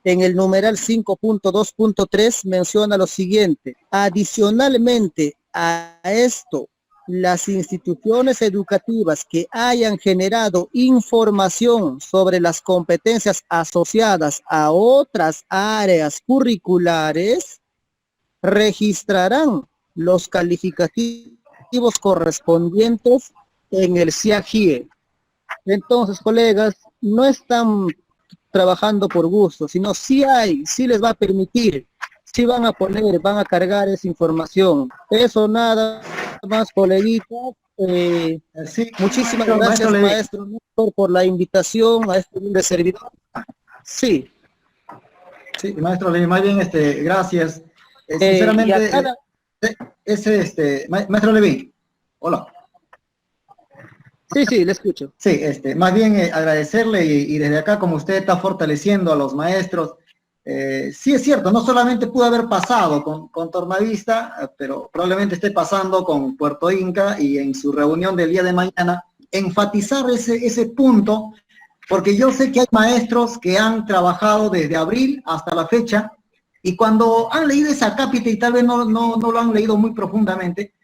en el numeral 5.2.3, menciona lo siguiente: adicionalmente a esto, las instituciones educativas que hayan generado información sobre las competencias asociadas a otras áreas curriculares registrarán los calificativos correspondientes en el CIAGIE. Entonces, colegas, no están trabajando por gusto, sino sí les va a permitir, sí van a poner, van a cargar esa información. Eso nada más, coleguitas.
Sí,
Muchísimas
maestro,
gracias,
Levi.
maestro Néstor, por la invitación a este humilde servidor. Sí.
Sí, maestro Levi, más bien, gracias.
Y
Sinceramente,
a cada-
maestro Levi, hola.
Sí, le escucho.
Sí, más bien agradecerle y desde acá, como usted está fortaleciendo a los maestros, sí es cierto, no solamente pudo haber pasado con Tornavista, pero probablemente esté pasando con Puerto Inca, y en su reunión del día de mañana, enfatizar ese punto, porque yo sé que hay maestros que han trabajado desde abril hasta la fecha, y cuando han leído esa cápita y tal vez no lo han leído muy profundamente,